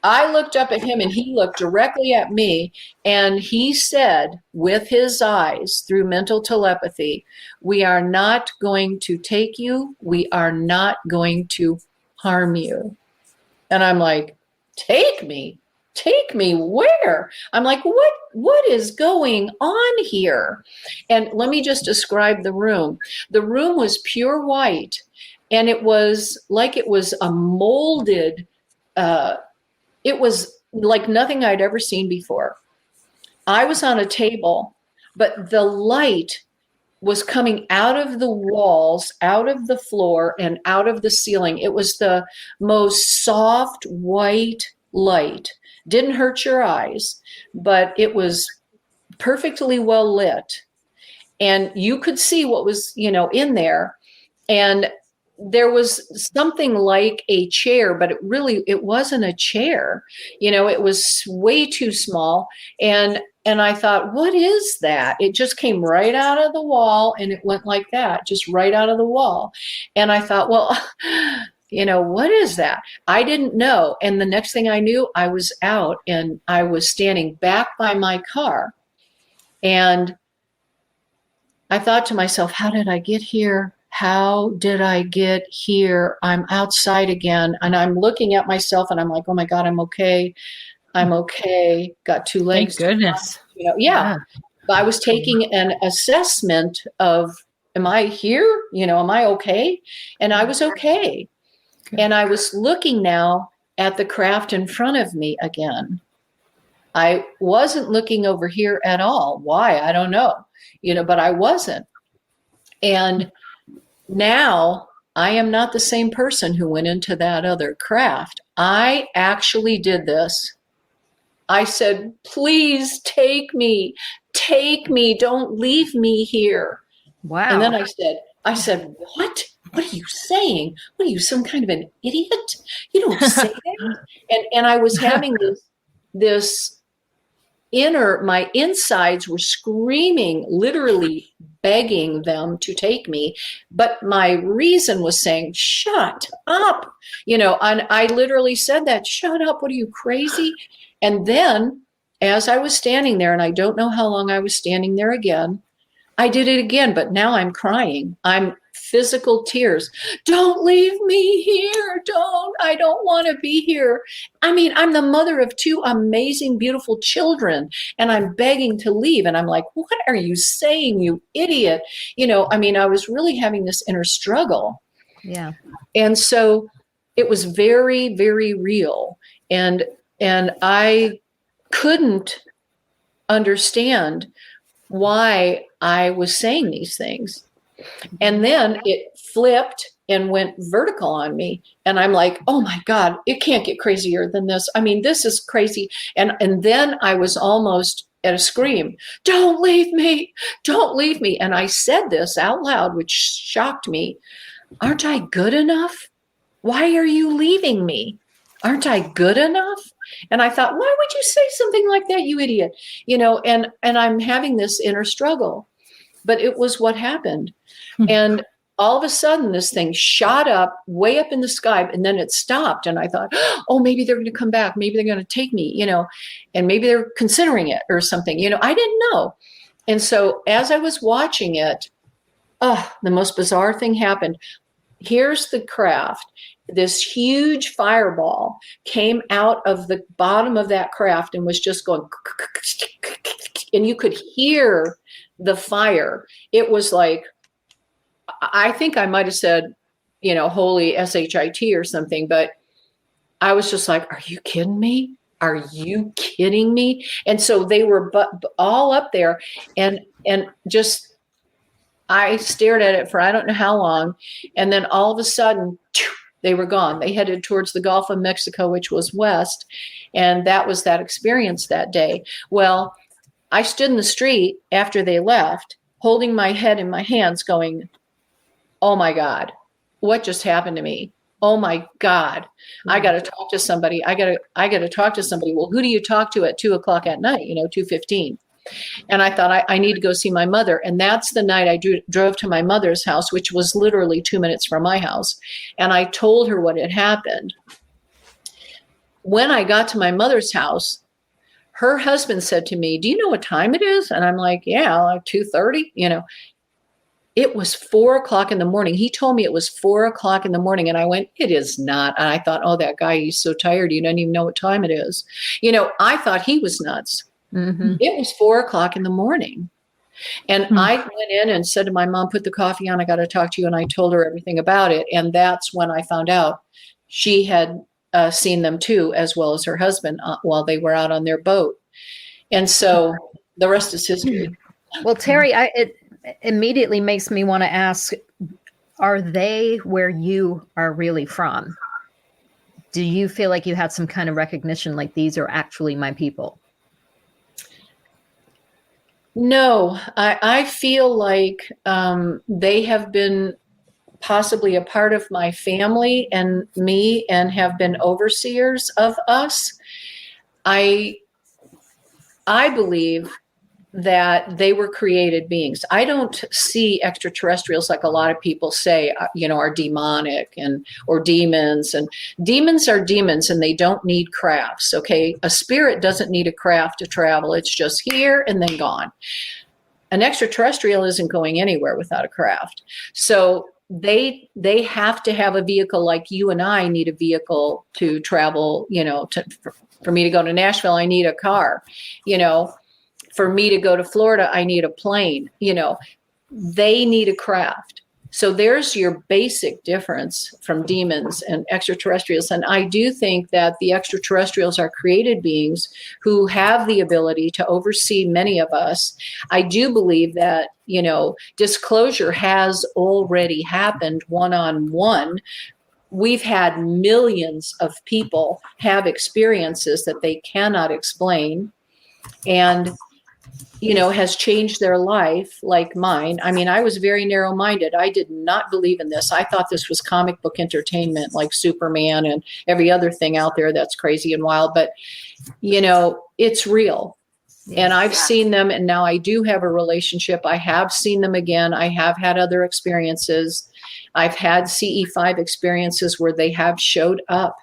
I looked up at him and he looked directly at me, and he said with his eyes through mental telepathy, we are not going to take you. We are not going to harm you. And I'm like, take me? Take me where? I'm like, what is going on here? And let me just describe the room. The room was pure white, and it was like it was a molded It was like nothing I'd ever seen before. I was on a table, but the light was coming out of the walls, out of the floor, and out of the ceiling. It was the most soft white light. Didn't hurt your eyes, but it was perfectly well lit. And you could see what was, in there. And there was something like a chair, but it wasn't a chair. It was way too small. And I thought, what is that? It just came right out of the wall, and it went like that, just right out of the wall. And I thought, well, what is that? I didn't know. And the next thing I knew, I was out and I was standing back by my car. And I thought to myself, how did I get here? How did I get here? I'm outside again. And I'm looking at myself and I'm like, oh my God, I'm okay. I'm okay. Got two legs.
Thank goodness.
Yeah. I was taking an assessment of, am I here? Am I okay? And I was okay. Good. And I was looking now at the craft in front of me again. I wasn't looking over here at all. Why? I don't know. But I wasn't. And now I am not the same person who went into that other craft. I actually did this. I said, please take me, don't leave me here.
Wow.
And then I said, what? What are you saying? What are you, some kind of an idiot? You don't say that. And I was having this my insides were screaming, literally begging them to take me. But my reason was saying, shut up. And I literally said that, shut up. What are you, crazy? And then as I was standing there, and I don't know how long I was standing there again, I did it again, but now I'm crying. I'm physical tears. Don't leave me here. I don't want to be here. I mean, I'm the mother of two amazing, beautiful children, and I'm begging to leave. And I'm like, what are you saying, you idiot? I was really having this inner struggle.
Yeah.
And so it was very, very real. And I couldn't understand why I was saying these things. And then it flipped and went vertical on me. And I'm like, oh my God, it can't get crazier than this. I mean, this is crazy. And then I was almost at a scream, don't leave me, don't leave me. And I said this out loud, which shocked me. Aren't I good enough? Why are you leaving me? Aren't I good enough? And I thought, why would you say something like that, you idiot? And I'm having this inner struggle. But it was what happened. And all of a sudden, this thing shot up way up in the sky, and then it stopped. And I thought, oh, maybe they're going to come back. Maybe they're going to take me, and maybe they're considering it or something. I didn't know. And so as I was watching it, the most bizarre thing happened. Here's the craft. This huge fireball came out of the bottom of that craft and was just going, and you could hear the fire. It was like, I think I might have said, holy SHIT or something, but I was just like, are you kidding me? Are you kidding me? And so they were all up there and just, I stared at it for I don't know how long. And then all of a sudden, they were gone. They headed towards the Gulf of Mexico, which was west. And that was that experience that day. Well, I stood in the street after they left, holding my head in my hands going, oh my God, what just happened to me? Oh my God, I got to talk to somebody. I got to talk to somebody. Well, who do you talk to at 2:00 at night? 2:15. And I thought I need to go see my mother. And that's the night I drove to my mother's house, which was literally 2 minutes from my house. And I told her what had happened. When I got to my mother's house, her husband said to me, do you know what time it is? And I'm like, yeah, like 2:30, It was 4:00 in the morning. He told me it was 4:00 in the morning. And I went, it is not. And I thought, oh, that guy, he's so tired. He doesn't even know what time it is. I thought he was nuts. Mm-hmm. It was 4:00 in the morning. And I went in and said to my mom, put the coffee on. I got to talk to you. And I told her everything about it. And that's when I found out she had seen them too, as well as her husband while they were out on their boat. And so the rest is history.
Well, Teri, it immediately makes me want to ask, are they where you are really from? Do you feel like you had some kind of recognition, like these are actually my people?
No, I feel like they have been possibly a part of my family and me and have been overseers of us. I believe that they were created beings. I don't see extraterrestrials like a lot of people say, are demonic or demons. And demons are demons, and they don't need crafts. Okay, a spirit doesn't need a craft to travel. It's just here and then gone. An extraterrestrial isn't going anywhere without a craft. So they have to have a vehicle, like you and I need a vehicle to travel. For me to go to Nashville, I need a car. For me to go to Florida, I need a plane. They need a craft. So there's your basic difference from demons and extraterrestrials. And I do think that the extraterrestrials are created beings who have the ability to oversee many of us. I do believe that, disclosure has already happened one-on-one. We've had millions of people have experiences that they cannot explain, and has changed their life, like mine. I mean, I was very narrow-minded. I did not believe in this. I thought this was comic book entertainment, like Superman and every other thing out there that's crazy and wild. But, it's real. And I've seen them, and now I do have a relationship. I have seen them again. I have had other experiences. I've had CE5 experiences where they have showed up.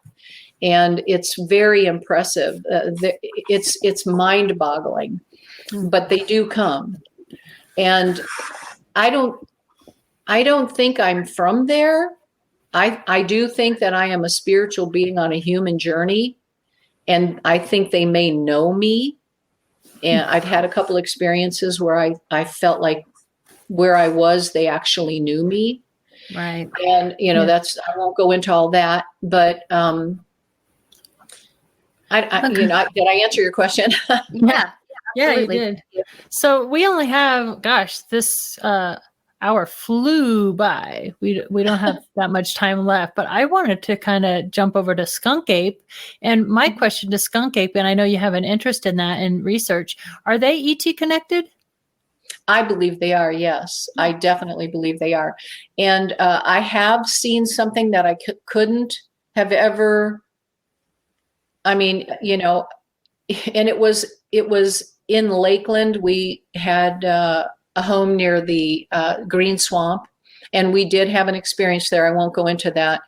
And it's very impressive. It's mind-boggling. But they do come. And I don't think I'm from there. I do think that I am a spiritual being on a human journey. And I think they may know me. And I've had a couple experiences where I felt like where I was, they actually knew me.
Right.
And, I won't go into all that, but, did I answer your question?
Yeah.
Yeah, you did. So we only have, this hour flew by. We don't have that much time left, but I wanted to kind of jump over to Skunk Ape. And my question to Skunk Ape, and I know you have an interest in that in research, are they ET connected?
I believe they are, yes. I definitely believe they are. And I have seen something that I couldn't have ever, and it was in Lakeland. We had a home near the Green Swamp, and we did have an experience there. I won't go into that.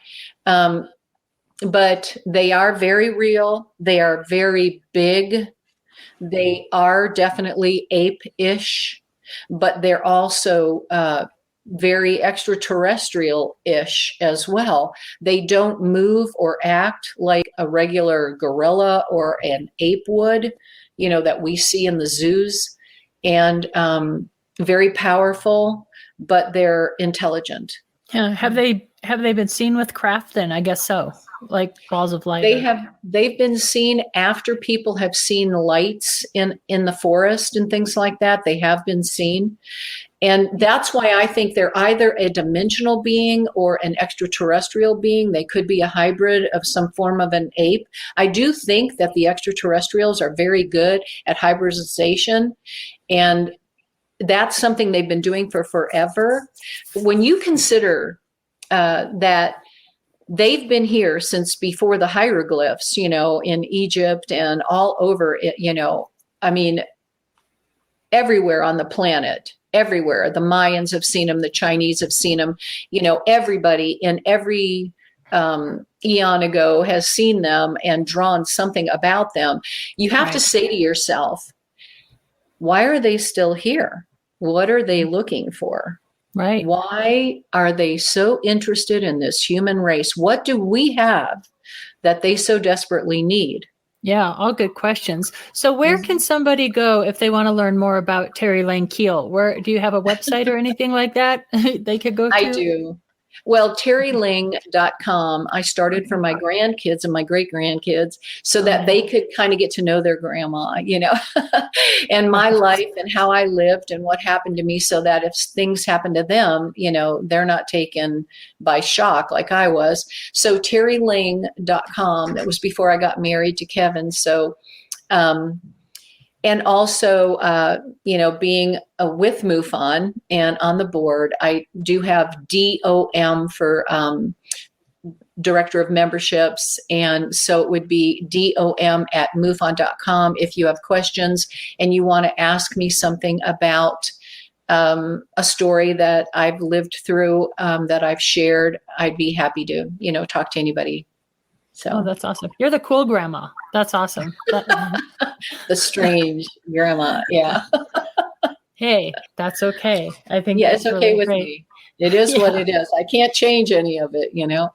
But they are very real. They are very big. They are definitely ape-ish, but they're also very extraterrestrial-ish as well. They don't move or act like a regular gorilla or an ape would, that we see in the zoos, and very powerful, but they're intelligent.
Yeah. Have they been seen with craft then? I guess so. Like balls of light.
They've been seen after people have seen lights in the forest and things like that. They have been seen. And that's why I think they're either a dimensional being or an extraterrestrial being. They could be a hybrid of some form of an ape. I do think that the extraterrestrials are very good at hybridization, and that's something they've been doing for forever. When you consider that they've been here since before the hieroglyphs, in Egypt and all over, everywhere on the planet. Everywhere. The Mayans have seen them. The Chinese have seen them. Everybody in every eon ago has seen them and drawn something about them. You have to say to yourself, why are they still here? What are they looking for?
Right.
Why are they so interested in this human race? What do we have that they so desperately need?
Yeah, all good questions. So where can somebody go if they want to learn more about Teri Lynge-Kehl? Where do you have a website or anything like that they could go to?
I do. Well, TeriLynge.com, I started for my grandkids and my great grandkids so that they could kind of get to know their grandma, and my life and how I lived and what happened to me, so that if things happen to them, they're not taken by shock like I was. So TeriLynge.com, that was before I got married to Kevin. So, and also, being with MUFON and on the board, I do have DOM for Director of Memberships. And so it would be DOM@MUFON.com if you have questions and you want to ask me something about a story that I've lived through, that I've shared. I'd be happy to, talk to anybody. So
that's awesome. You're the cool grandma. That's awesome.
The strange grandma. Yeah.
Hey, that's okay. I think
it's okay with me. It is what it is. I can't change any of it,
Yeah.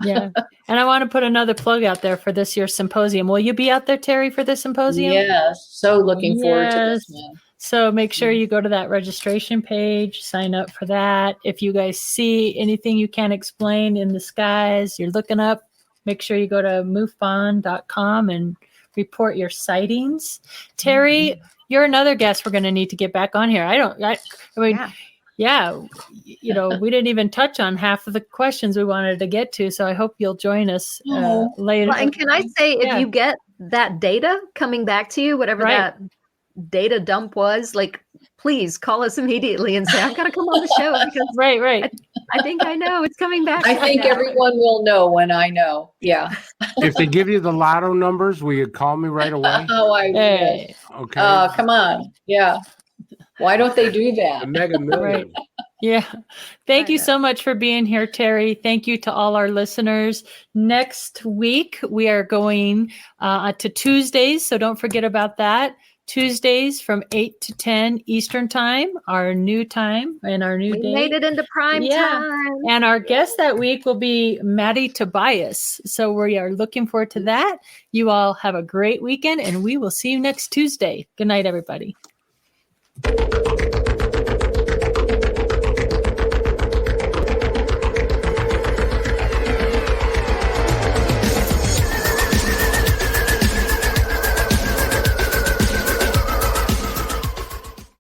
And I want to put another plug out there for this year's symposium. Will you be out there, Teri, for the symposium?
Yes. So looking forward to this one.
So make sure you go to that registration page, sign up for that. If you guys see anything you can't explain in the skies, you're looking up, make sure you go to MUFON.com and report your sightings. Teri, you're another guest we're going to need to get back on here. We didn't even touch on half of the questions we wanted to get to. So I hope you'll join us later.
Well, and can I say, if you get that data coming back to you, whatever that data dump was, please call us immediately and say, I've got to come on the show, because
right.
I think I know it's coming back.
I think everyone will know when I know. Yeah.
If they give you the lotto numbers, will you call me right away?
Oh, I will.
Okay.
Come on. Yeah. Why don't they do that?
The Mega Million.
Right. Yeah. Thank you so much for being here, Teri. Thank you to all our listeners. Next week, we are going to Tuesdays, so don't forget about that. Tuesdays from 8 to 10 Eastern time, our new time and our new day.
We made it into prime time.
And our guest that week will be Maddie Tobias. So we are looking forward to that. You all have a great weekend, and we will see you next Tuesday. Good night, everybody.